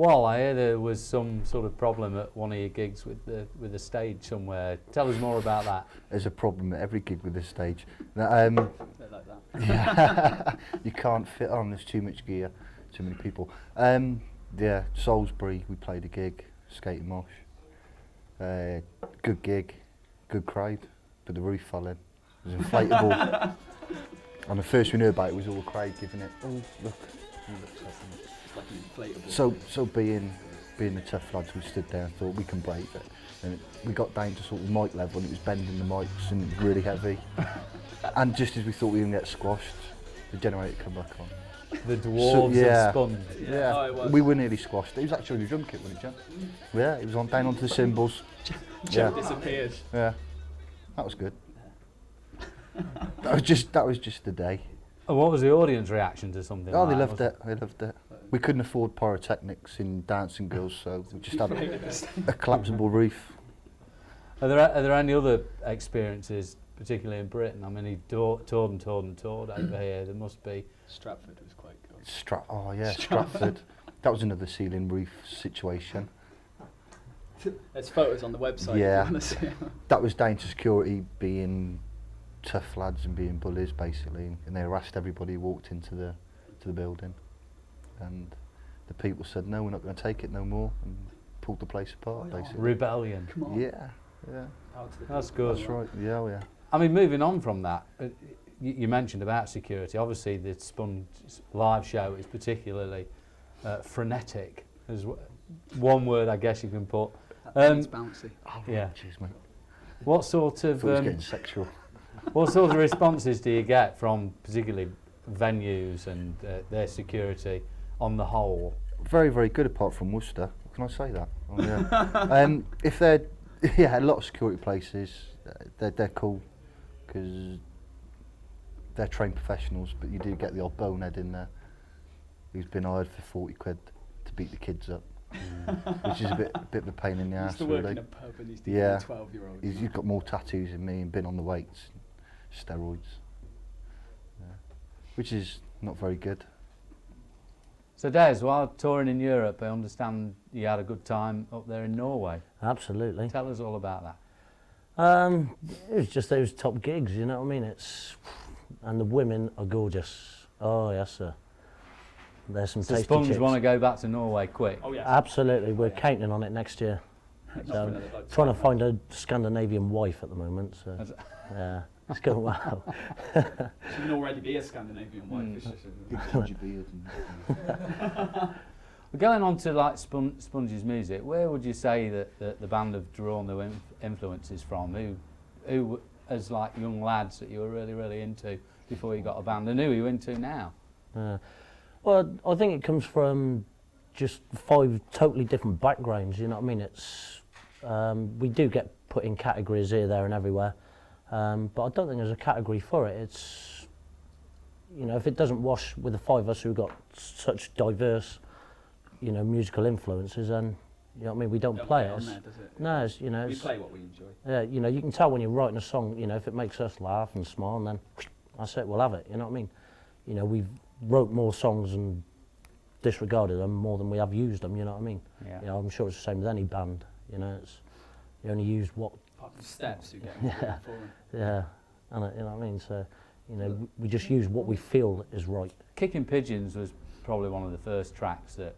Wal, I hear there was some sort of problem at one of your gigs with the stage somewhere. Tell us more about that. There's a problem at every gig with this stage. They're like that. Yeah, you can't fit on. There's too much gear, too many people. Yeah, Salisbury, we played a gig, skating mosh. Good gig, good crowd, but the roof fell in. It was inflatable. And the first we knew about it was all the crowd giving it. Oh, look. Like an inflatable. So being the tough lads, we stood there and thought we can break it. And we got down to sort of mic level and it was bending the mics and it was really heavy. And just as we thought we were going to get squashed, the generator come back on. The dwarves of Spunge. Yeah, Oh, we were nearly squashed. It was actually the drum kit when it jumped. Yeah, it was on down onto the cymbals. Jump disappeared. Yeah, that was good. that was just the day. And what was the audience reaction to something Oh, like they that? loved it. They loved it. We couldn't afford pyrotechnics in Dancing Girls, so we just had a collapsible roof. Are there any other experiences, particularly in Britain? I mean, he toured over here. There must be. Stratford was quite cool. Stratford. That was another ceiling roof situation. There's photos on the website. Yeah, If you wanna see 'em. that was down to security being tough lads and being bullies, basically, and they harassed everybody who walked into the building. And the people said, no, we're not going to take it no more, and pulled the place apart, basically. Rebellion. Come on. Yeah. That's good. That's right. Yeah, yeah. I mean, moving on from that, you mentioned about security. Obviously, the Spunge live show is particularly frenetic. As one word, I guess you can put. It's bouncy. Oh, yeah. Cheers, mate. What sort of Thought it was getting sexual. what sort of responses do you get from particularly venues and their security on the whole? Very, very good, apart from Worcester. Can I say that? Oh, yeah. If they're, a lot of security places, they're cool because they're trained professionals, but you do get the odd bonehead in there who's been hired for 40 quid to beat the kids up, which is a bit of a pain in the ass. Used to work really. in a pub and he's dealing with 12-year-olds. He's got more tattoos than me and been on the weights, steroids, which is not very good. So Des, while touring in Europe, I understand you had a good time up there in Norway. Absolutely. Tell us all about that. It was just those top gigs, you know what I mean? And the women are gorgeous. Oh yes, sir. There's some So tasty Spunge chicks. want to go back to Norway quick. Oh yeah. Absolutely, we're counting on it next year. So, trying to find a Scandinavian wife at the moment. So yeah, it's going well. She can already be a Scandinavian wife. It's just Big ginger beard and Going on to like Spunge's music, where would you say that the band have drawn their influences from? Who as like young lads that you were really into before you got a band, and who are you into now? Well, I think it comes from just 5 totally different backgrounds, you know what I mean? It's we do get put in categories here, there and everywhere, but I don't think there's a category for it. It's, you know, if it doesn't wash with the 5 of us who've got such diverse, you know, musical influences, then, you know what I mean, we don't play it. On there, does it? No, it's, you know, We it's, play what we enjoy. yeah, you know, you can tell when you're writing a song, you know, if it makes us laugh and smile, and then that's it, we'll have it, you know what I mean? You know, we've wrote more songs and disregarded them more than we have used them, you know what I mean? Yeah. You know, I'm sure it's the same with any band, you know, it's, you only use what, Apart from steps, you get Yeah. for them. yeah, and you know what I mean? So, you know, we just use what we feel is right. Kicking Pigeons was probably one of the first tracks that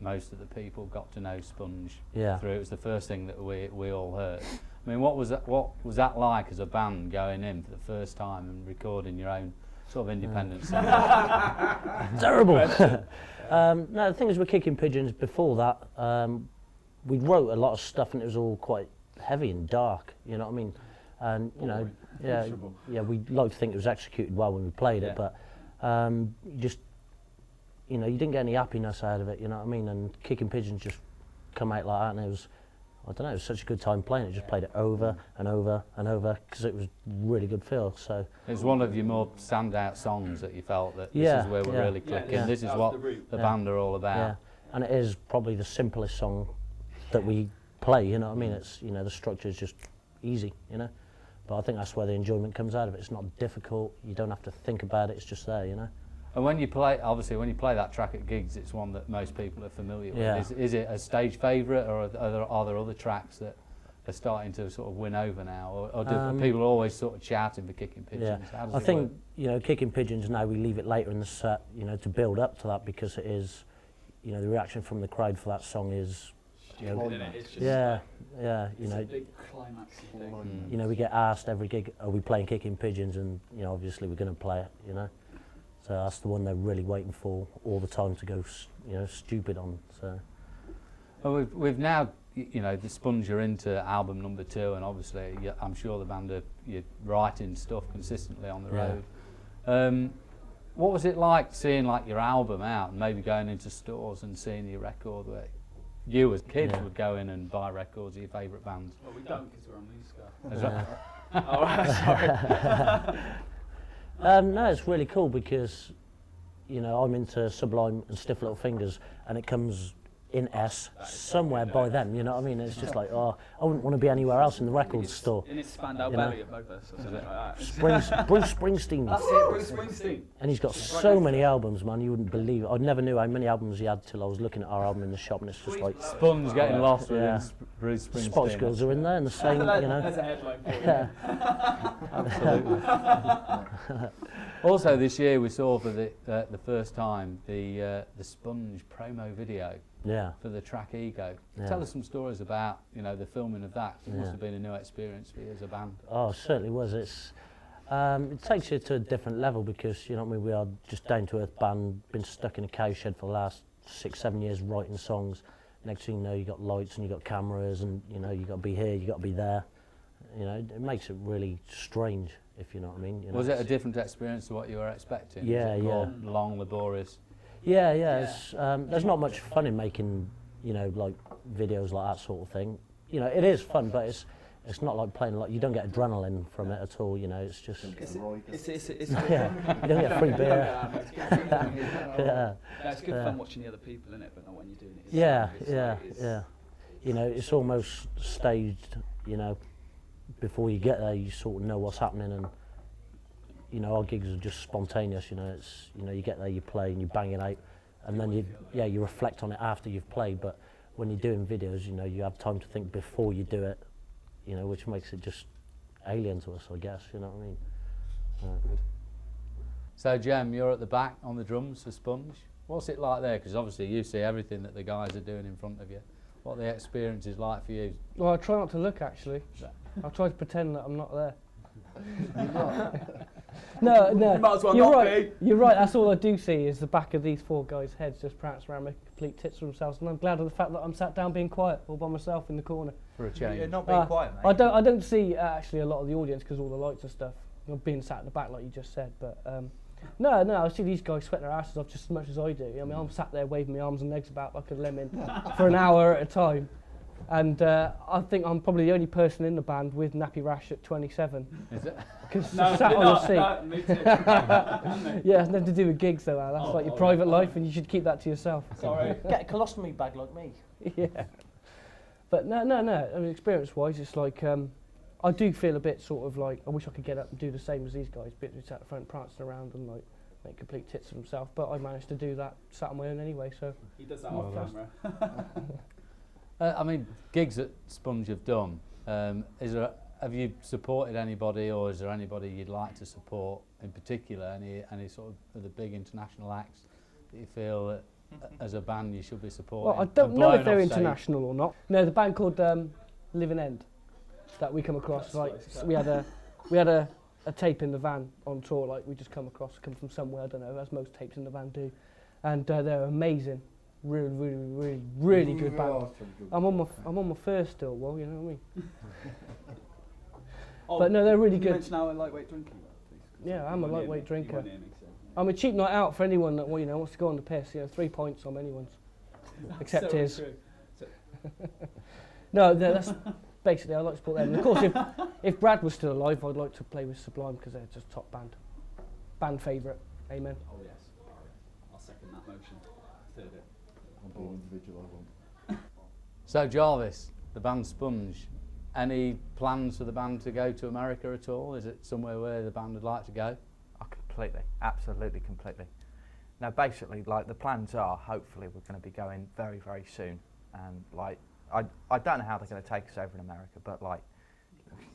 most of the people got to know Spunge Yeah. through. It was the first thing that we all heard. I mean, what was that like as a band going in for the first time and recording your own sort of independent song? Terrible. No, the thing is, with Kicking Pigeons, before that, we wrote a lot of stuff and it was all quite heavy and dark, you know what I mean? And, you know, yeah, we like to think it was executed well when we played it, but you just, you know, you didn't get any happiness out of it, you know what I mean? And Kicking Pigeons just come out like that, and it was, I don't know, it was such a good time playing it. Just played it over and over and over because it was really good feel. So it was one of your more standout songs that you felt that this Yeah, is where we're yeah. really clicking. Yeah. This is what the band are all about. yeah, and it is probably the simplest song that we play. You know what I mean? It's, you know, the structure is just easy. You know, but I think that's where the enjoyment comes out of it. It's not difficult. You don't have to think about it. It's just there. You know. And when you play, obviously, when you play that track at gigs, it's one that most people are familiar with. Yeah. Is it a stage favourite, or are there other tracks that are starting to sort of win over now, or do people always sort of shouting for Kicking Pigeons? Yeah, How does I it think work? Kicking Pigeons now we leave it later in the set, to build up to that, because it is, the reaction from the crowd for that song is, yeah, Big climax thing. we get asked every gig, are we playing Kicking Pigeons, and obviously we're going to play it, So that's the one they're really waiting for all the time to go, stupid on. So. Well, we've now, the Sponge are into album number 2, and obviously, I'm sure the band are writing stuff consistently on the road. What was it like seeing your album out, and maybe going into stores and seeing your record? Where you as kids would go in and buy records of your favourite bands. Well, we don't because we're on Musica. Is that- Oh, right, sorry. No, it's really cool because, I'm into Sublime and Stiff Little Fingers, and it comes in S somewhere by them, you know what I mean? It's just like, I wouldn't want to be anywhere else in the record store. In its Spandau Ballet at both of us, or something like that. Bruce Springsteen. That's it, Bruce Springsteen. And he's got so many albums, man, you wouldn't believe it. I never knew how many albums he had till I was looking at our album in the shop, and it's just like... Sponge getting lost within Bruce Springsteen. Spice Girls are in there, in the same, There's a headline for you. Absolutely. Also, this year we saw for the first time the Sponge promo video for the track Ego. Tell us some stories about the filming of that. It must have been a new experience for you as a band. Oh, it certainly was. It's it takes you to a different level because we are just down to earth band, been stuck in a cowshed for the last 6-7 years writing songs. Next thing you know, you got lights and you got cameras, and you got to be here, you got to be there. It makes it really strange, if you know what I mean. Was it a different experience to what you were expecting? Yeah, was it more long, laborious? Yeah. It's, there's not much fun in making, like videos like that sort of thing. It is fun, but it's not like playing. You don't get adrenaline from it at all. It's just. It's yeah, you don't get free beer. It's good fun watching the other people in it, but not when you're doing it. Yeah. It's almost staged. Before you get there, you sort of know what's happening, and our gigs are just spontaneous. It's you get there, you play, and you bang it out, and then you reflect on it after you've played. But when you're doing videos, you have time to think before you do it, which makes it just alien to us, I guess. You know what I mean? Good. So, Jem, you're at the back on the drums for Sponge. What's it like there? Because obviously you see everything that the guys are doing in front of you. What the experience is like for you? Well, I try not to look, actually. I try to pretend that I'm not there. No. You might as well You're not right. be. You're right. That's all I do see is the back of these 4 guys' heads just prancing around making complete tits for themselves. And I'm glad of the fact that I'm sat down being quiet all by myself in the corner. For a change. You're not being quiet, mate. I don't see actually a lot of the audience because all the lights and stuff. Being sat in the back like you just said, but no, I see these guys sweating their asses off just as much as I do. I'm sat there waving my arms and legs about like a lemon for an hour at a time. And I think I'm probably the only person in the band with nappy rash at 27. Is it? Because No, sat you're on a not. seat. No, me too. Yeah, it's nothing to do with gigs though, Al. That's like your private life, and you should keep that to yourself. Sorry. Get a colostomy bag like me. Yeah. But no. I mean, experience-wise, it's like I do feel a bit sort of like I wish I could get up and do the same as these guys, bit sat at the front prancing around and like make complete tits of himself. But I managed to do that sat on my own anyway. So He does that off camera. I mean, gigs that Sponge have done, have you supported anybody, or is there anybody you'd like to support in particular? Any sort of the big international acts that you feel that as a band you should be supporting? well, I don't know if they're Blown off stage? international or not. No, the band called Living End that we come across. Like we had a tape in the van on tour. Like we just come from somewhere. I don't know, as most tapes in the van do, and they're amazing. Really good band. I'm on my first still. Well, you know what I mean. But no, they're really You good. mention our lightweight drinking. Please. Yeah, I'm a lightweight drinker. You weren't near me, so. I'm a cheap night out for anyone that wants to go on the piss. 3 points on anyone's, except So his. true. No, that's basically I like to support them. And of course, if Brad was still alive, I'd like to play with Sublime because they're just top band favourite. Amen. Oh yes. I'll second that motion. Third it. So Jarvis, the band Sponge, any plans for the band to go to America at all? Is it somewhere where the band would like to go? Oh, completely, absolutely, completely. No, basically, like the plans are, hopefully we're going to be going very, very soon. And like, I don't know how they're going to take us over in America, but like,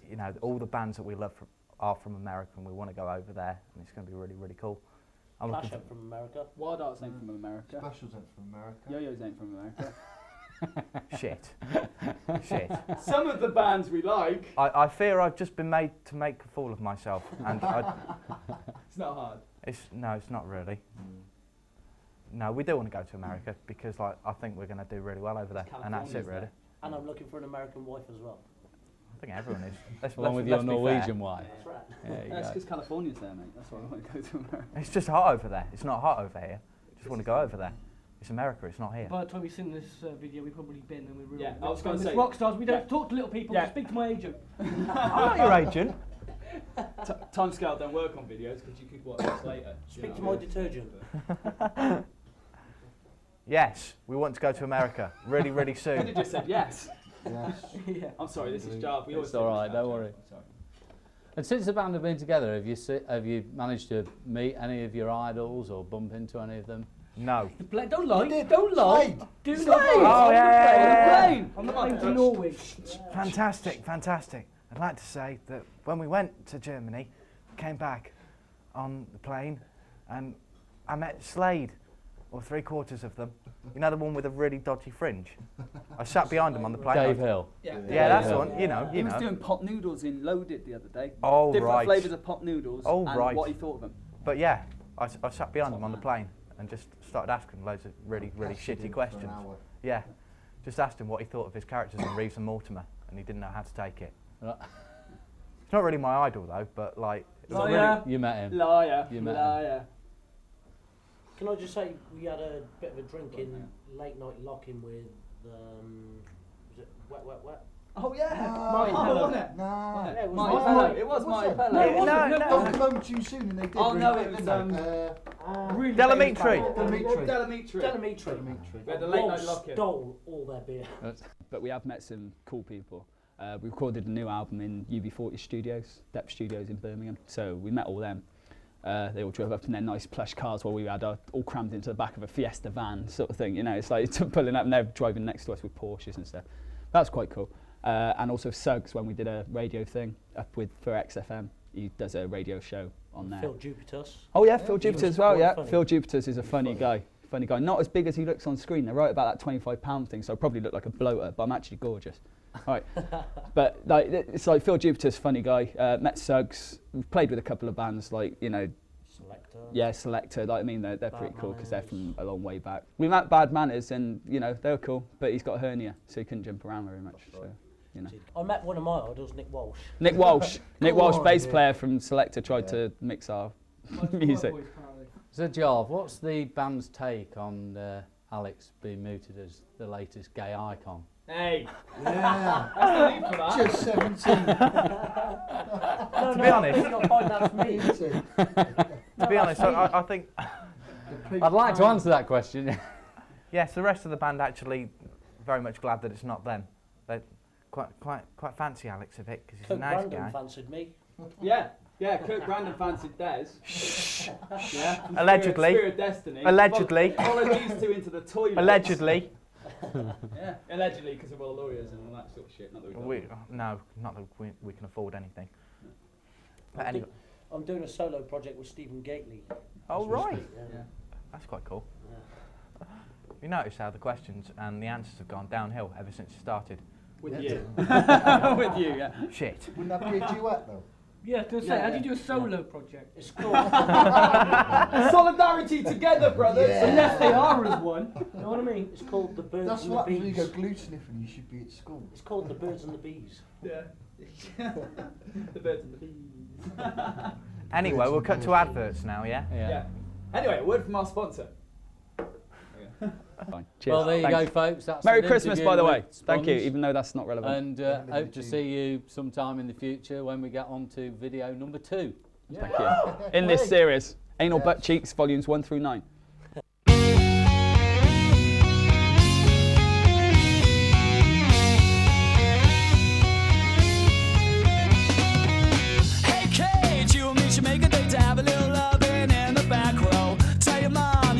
you know, all the bands that we love are from America, and we want to go over there, and it's going to be really, really cool. Flash ain't from America. Wild Arts ain't from America. Specials ain't from America. Yo-Yos ain't from America. Shit. Shit. Some of the bands we like. I fear I've just been made to make a fool of myself, and It's not hard. no, it's not really. No, we do want to go to America because like I think we're going to do really well over there, and that's it really. And I'm looking for an American wife as well. I think everyone is. Along with your let's be fair. Norwegian wife. That's right. There you That's go. because California's there, mate. That's why I want to go to America. It's just hot over there. It's not hot over here. Just want to go over there. It's America. It's not here. By the time we've seen this video, we've probably been and we're Yeah, I was going to say. rock stars. We don't talk to little people. Yeah. Speak to my agent. I'm not your agent. Timescale don't work on videos because you could watch this later. Speak to my detergent. Yes, we want to go to America really, really Could have soon. just said yes. Yes. Yeah. I'm sorry, this is Jarve. We always It's say all this right, about don't Jarve. worry. Sorry. And since the band have been together, have you managed to meet any of your idols or bump into any of them? No. Don't lie. Don't lie. Do not lie. Oh, yeah. On the plane to Norway. Fantastic, fantastic. I'd like to say that when we went to Germany, we came back on the plane and I met Slade, or 3/4 of them. You know the one with a really dodgy fringe? I sat behind him on the plane. Dave Hill. Yeah, Yeah, that's the Hill. one. You know, He you was know. doing pot noodles in Loaded the other day. Oh, Different right. flavours of pot noodles Oh, and right. what he thought of them. But yeah, I sat behind him on the plane and just started asking loads of really, really Pestered him shitty for an questions. hour. Yeah, just asked him what he thought of his characters in Reeves and Mortimer, and he didn't know how to take it. Right. It's not really my idol though, but like, it was a Liar. You met him. Liar. You met him. Liar. Can I just say we had a bit of a drink in late night lock-in with was it Wet Wet Wet? Oh yeah. Martin Oh, Pello. wasn't it? Nah. Yeah, it was Martin Martin Pello. Pello. It was Was Martin it? Pello. No, it wasn't. No, Don't come home too soon, and they did. Oh really no, quick, it was didn't they? Really Delamitri. Delamitri. Delamitri. Delamitri. We had the late night Wolves lock-in. stole all their beer. But we have met some cool people. We recorded a new album in UB40 Studios, Depth Studios in Birmingham. So we met all them. They all drove up in their nice plush cars while we had all crammed into the back of a Fiesta van sort of thing. You know, it's like pulling up and they're driving next to us with Porsches and stuff. That's quite cool. And also Suggs, when we did a radio thing up for XFM, he does a radio show on there. Phil Jupiter's. Oh yeah, Phil Jupiter as well. quite Yeah, funny. Phil Jupiter's is a funny guy. Funny guy. Not as big as he looks on screen. They're right about that £25 thing, so I probably look like a bloater, but I'm actually gorgeous. Right, but like it's like Phil Jupiter's funny guy. Met Suggs. We've played with a couple of bands like Selector. yeah, Selector. Like, I mean they're pretty cool because they're Manners. from a long way back. We met Bad Manners and they were cool, but he's got a hernia, so he couldn't jump around very much. So I met one of my idols, Nick Walsh. Nick Walsh, Come on, bass yeah. player from Selector, tried to mix our music. So Jarve, what's the band's take on Alex being mooted as the latest gay icon? Hey, Yeah. that's no need for that. Just 17. To be honest- you're not finding out from me. To be honest, I think I'd like to answer that question. yes, the rest of the band actually very much glad that it's not them. They quite fancy Alex a bit because he's a Coke nice Brandon guy. fancied me. Yeah, Kirk Brandon fancied Des. Yeah. from Allegedly. Spirit of Destiny. Allegedly. Followed these two into the toilet. Allegedly. Yeah, allegedly because of all lawyers and all that sort of shit. Not that we No, not that we can afford anything. But I'm anyway, I'm doing a solo project with Stephen Gately. oh as we right, speak, yeah. that's quite cool. Yeah. You notice how the questions and the answers have gone downhill ever since it started. With Yeah. you. With you, yeah. Shit. Wouldn't that be a duet though? Yeah, I was going to say, how do you do a solo project? It's called. Solidarity together, brothers. Yeah. Unless they are as one. You know what I mean? It's called the Birds That's and what the happens when you Bees. go glue sniffing. You should be at school. It's called the Birds and the Bees. Yeah. The birds and the bees. Anyway, we'll cut to adverts now, yeah? Yeah. Anyway, a word from our sponsor. Fine. Cheers. Well, there you Thanks. go, folks. That's Merry an Christmas, interview by the way. with Thank you, Sponge. even though that's not relevant. And hope to see you sometime in the future when we get on to video number 2. Thank you. In this series, Anal Butt Cheeks, volumes 1 through 9. Hey kids, you and me should make a date to have a little loving in the back row. Tell your mom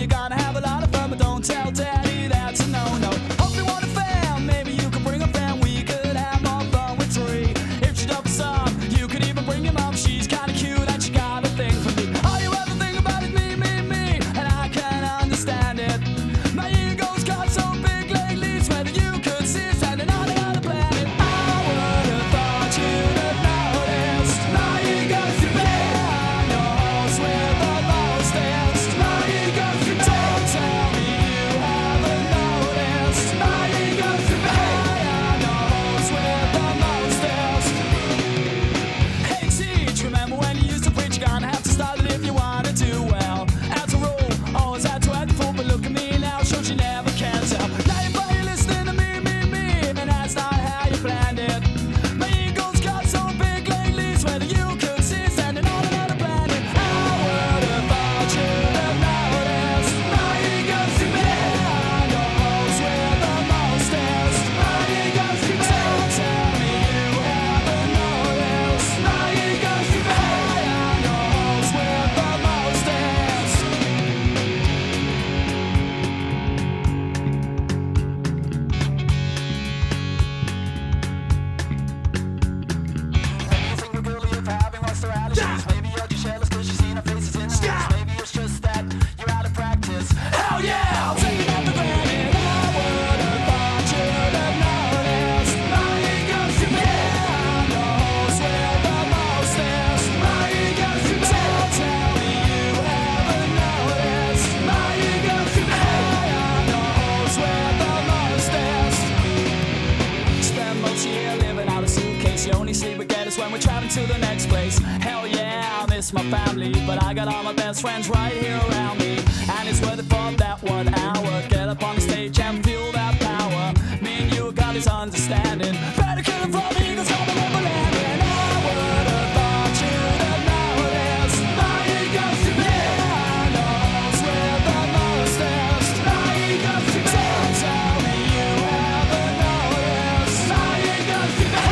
but I got all my best friends right here around me, and it's worth it for that 1 hour. Get up on the stage and feel that power. Me and you got this understanding. Better kill it from the Eagles on the Neverland. And I would have thought you'd have noticed. My ego's too big. I knows where the most is. My ego's too big. So tell me you haven't noticed. My ego's too big. I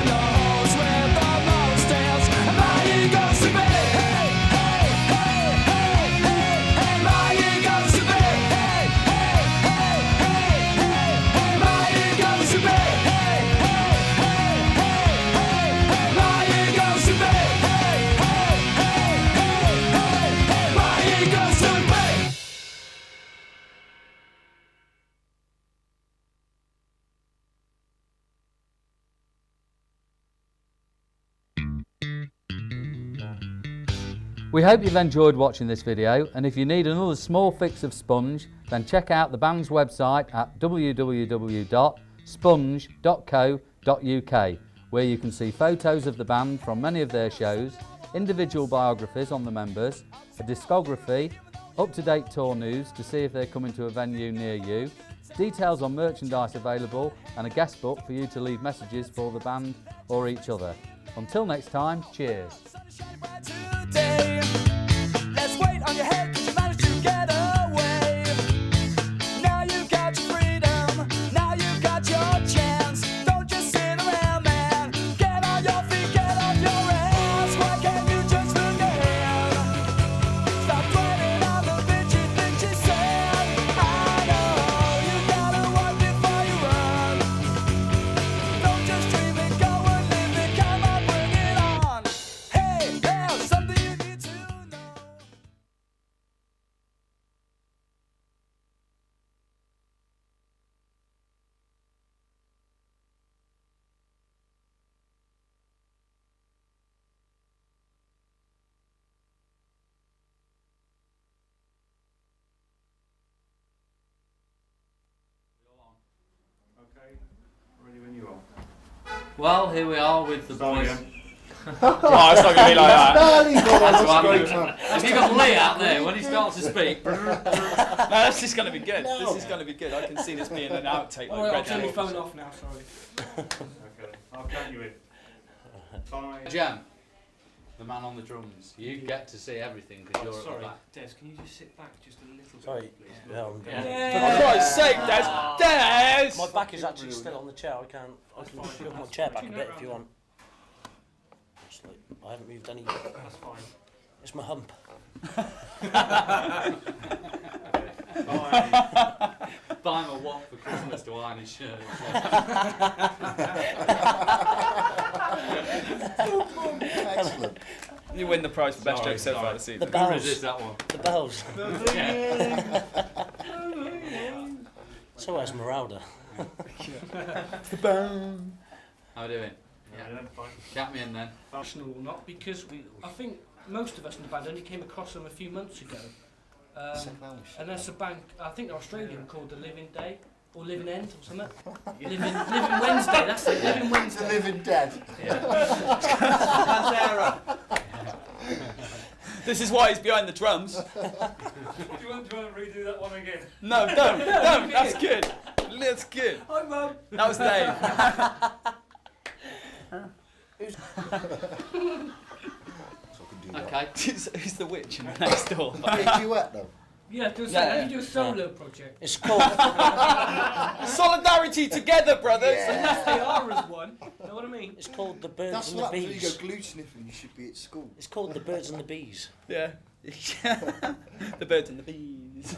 knows where the most is. My ego's too big. Hey, hey, hey, hey, hey, hey. My ego's too big. Hey, hey, hey, hey, hey, hey. My ego's too big. Hey, hey, hey, hey, hey, hey. My ego's too big. Hey, hey, hey, hey, hey, hey. My ego's too big. We hope you've enjoyed watching this video, and if you need another small fix of Spunge, then check out the band's website at www.spunge.co.uk, where you can see photos of the band from many of their shows, individual biographies on the members, a discography, up-to-date tour news to see if they're coming to a venue near you, details on merchandise available, and a guest book for you to leave messages for the band or each other. Until next time, cheers. Today, let's wait on your head 'cause you managed to get away. Now you've got your freedom, now you've got your chance. Don't just sit around, man. Get on your feet, get off your ass. Why can't you just look ahead? Stop dwelling on the things you think you said. I know you gotta walk before you run. Don't just dream it, go and live it. Come on, bring it on. Hey, there's something you need to know. Okay, ready when you are. Well, here we are with the boys. Oh, it's not going to be like that. That's what have you got Lee out there when he starts to speak? No, this is going to be good. This is going to be good. I can see this being an outtake. Alright, I'll turn my phone off now, sorry. Okay, I'll count you in. 5. Jam, the man on the drums. You get to see everything because you're Sorry, at the back. Des, can you just sit back just a little bit, Sorry. please? For Christ's sake, Des! Des! My back is actually still on the chair. I can move my chair back a bit if you want. It's like, I haven't moved any. That's fine. It's my hump. Buy him a what for Christmas to iron his shirt. Excellent. You win the prize for best joke so far this The season. bells. Resist that one. The bells. So Esmeralda. How are we doing? Yeah, fine. Count me in then. Functional or not, because I think most of us in the band only came across them a few months ago. And there's a band, I think they're Australian, called The Living Day, or Living End, or something. Living Wednesday, that's it, Living Wednesday. The Living Dead. This is why he's behind the drums. Do you want to redo that one again? No, don't. That's good. That's good. Hi, Mum. That was Dave. Okay. Who's the witch in the next door? A duet though. Yeah, do a, Yeah, how do you do a solo project? It's called. Solidarity together, brothers. Unless they are as one, know what I mean? It's called The Birds That's and what the happens when you Bees. go glue sniffing. You should be at school. It's called The Birds and the Bees. Yeah. The birds and the bees.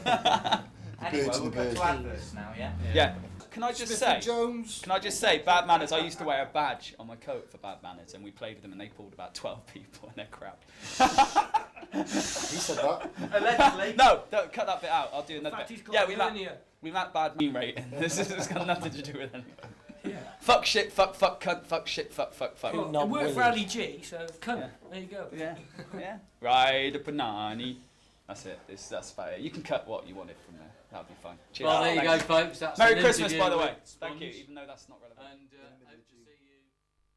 Anyway, birds and the birds. adverts now, yeah? Yeah. Can I just say? Jones. Can I just say, Bad Manners? I used to wear a badge on my coat for Bad Manners, and we played with them, and they pulled about 12 people, and they're crap. He said that. Allegedly. No, don't cut that bit out. I'll do another fact, bit. he's got Yeah, a we hernia. met bad meme rating. This has got nothing to do with anything. Yeah. Fuck shit, fuck cunt, fuck shit, fuck. Well, Not it worked for really. Ali G, so cunt. Yeah. There you go. Yeah, yeah. Ride a banana. That's it. That's about it. You can cut what you wanted from there. That'll be fine. Cheers. Well, there you go, Thanks. folks. That's Merry an Christmas, interview by the way. with Thank you, Sponge. even though that's not relevant. And hope to see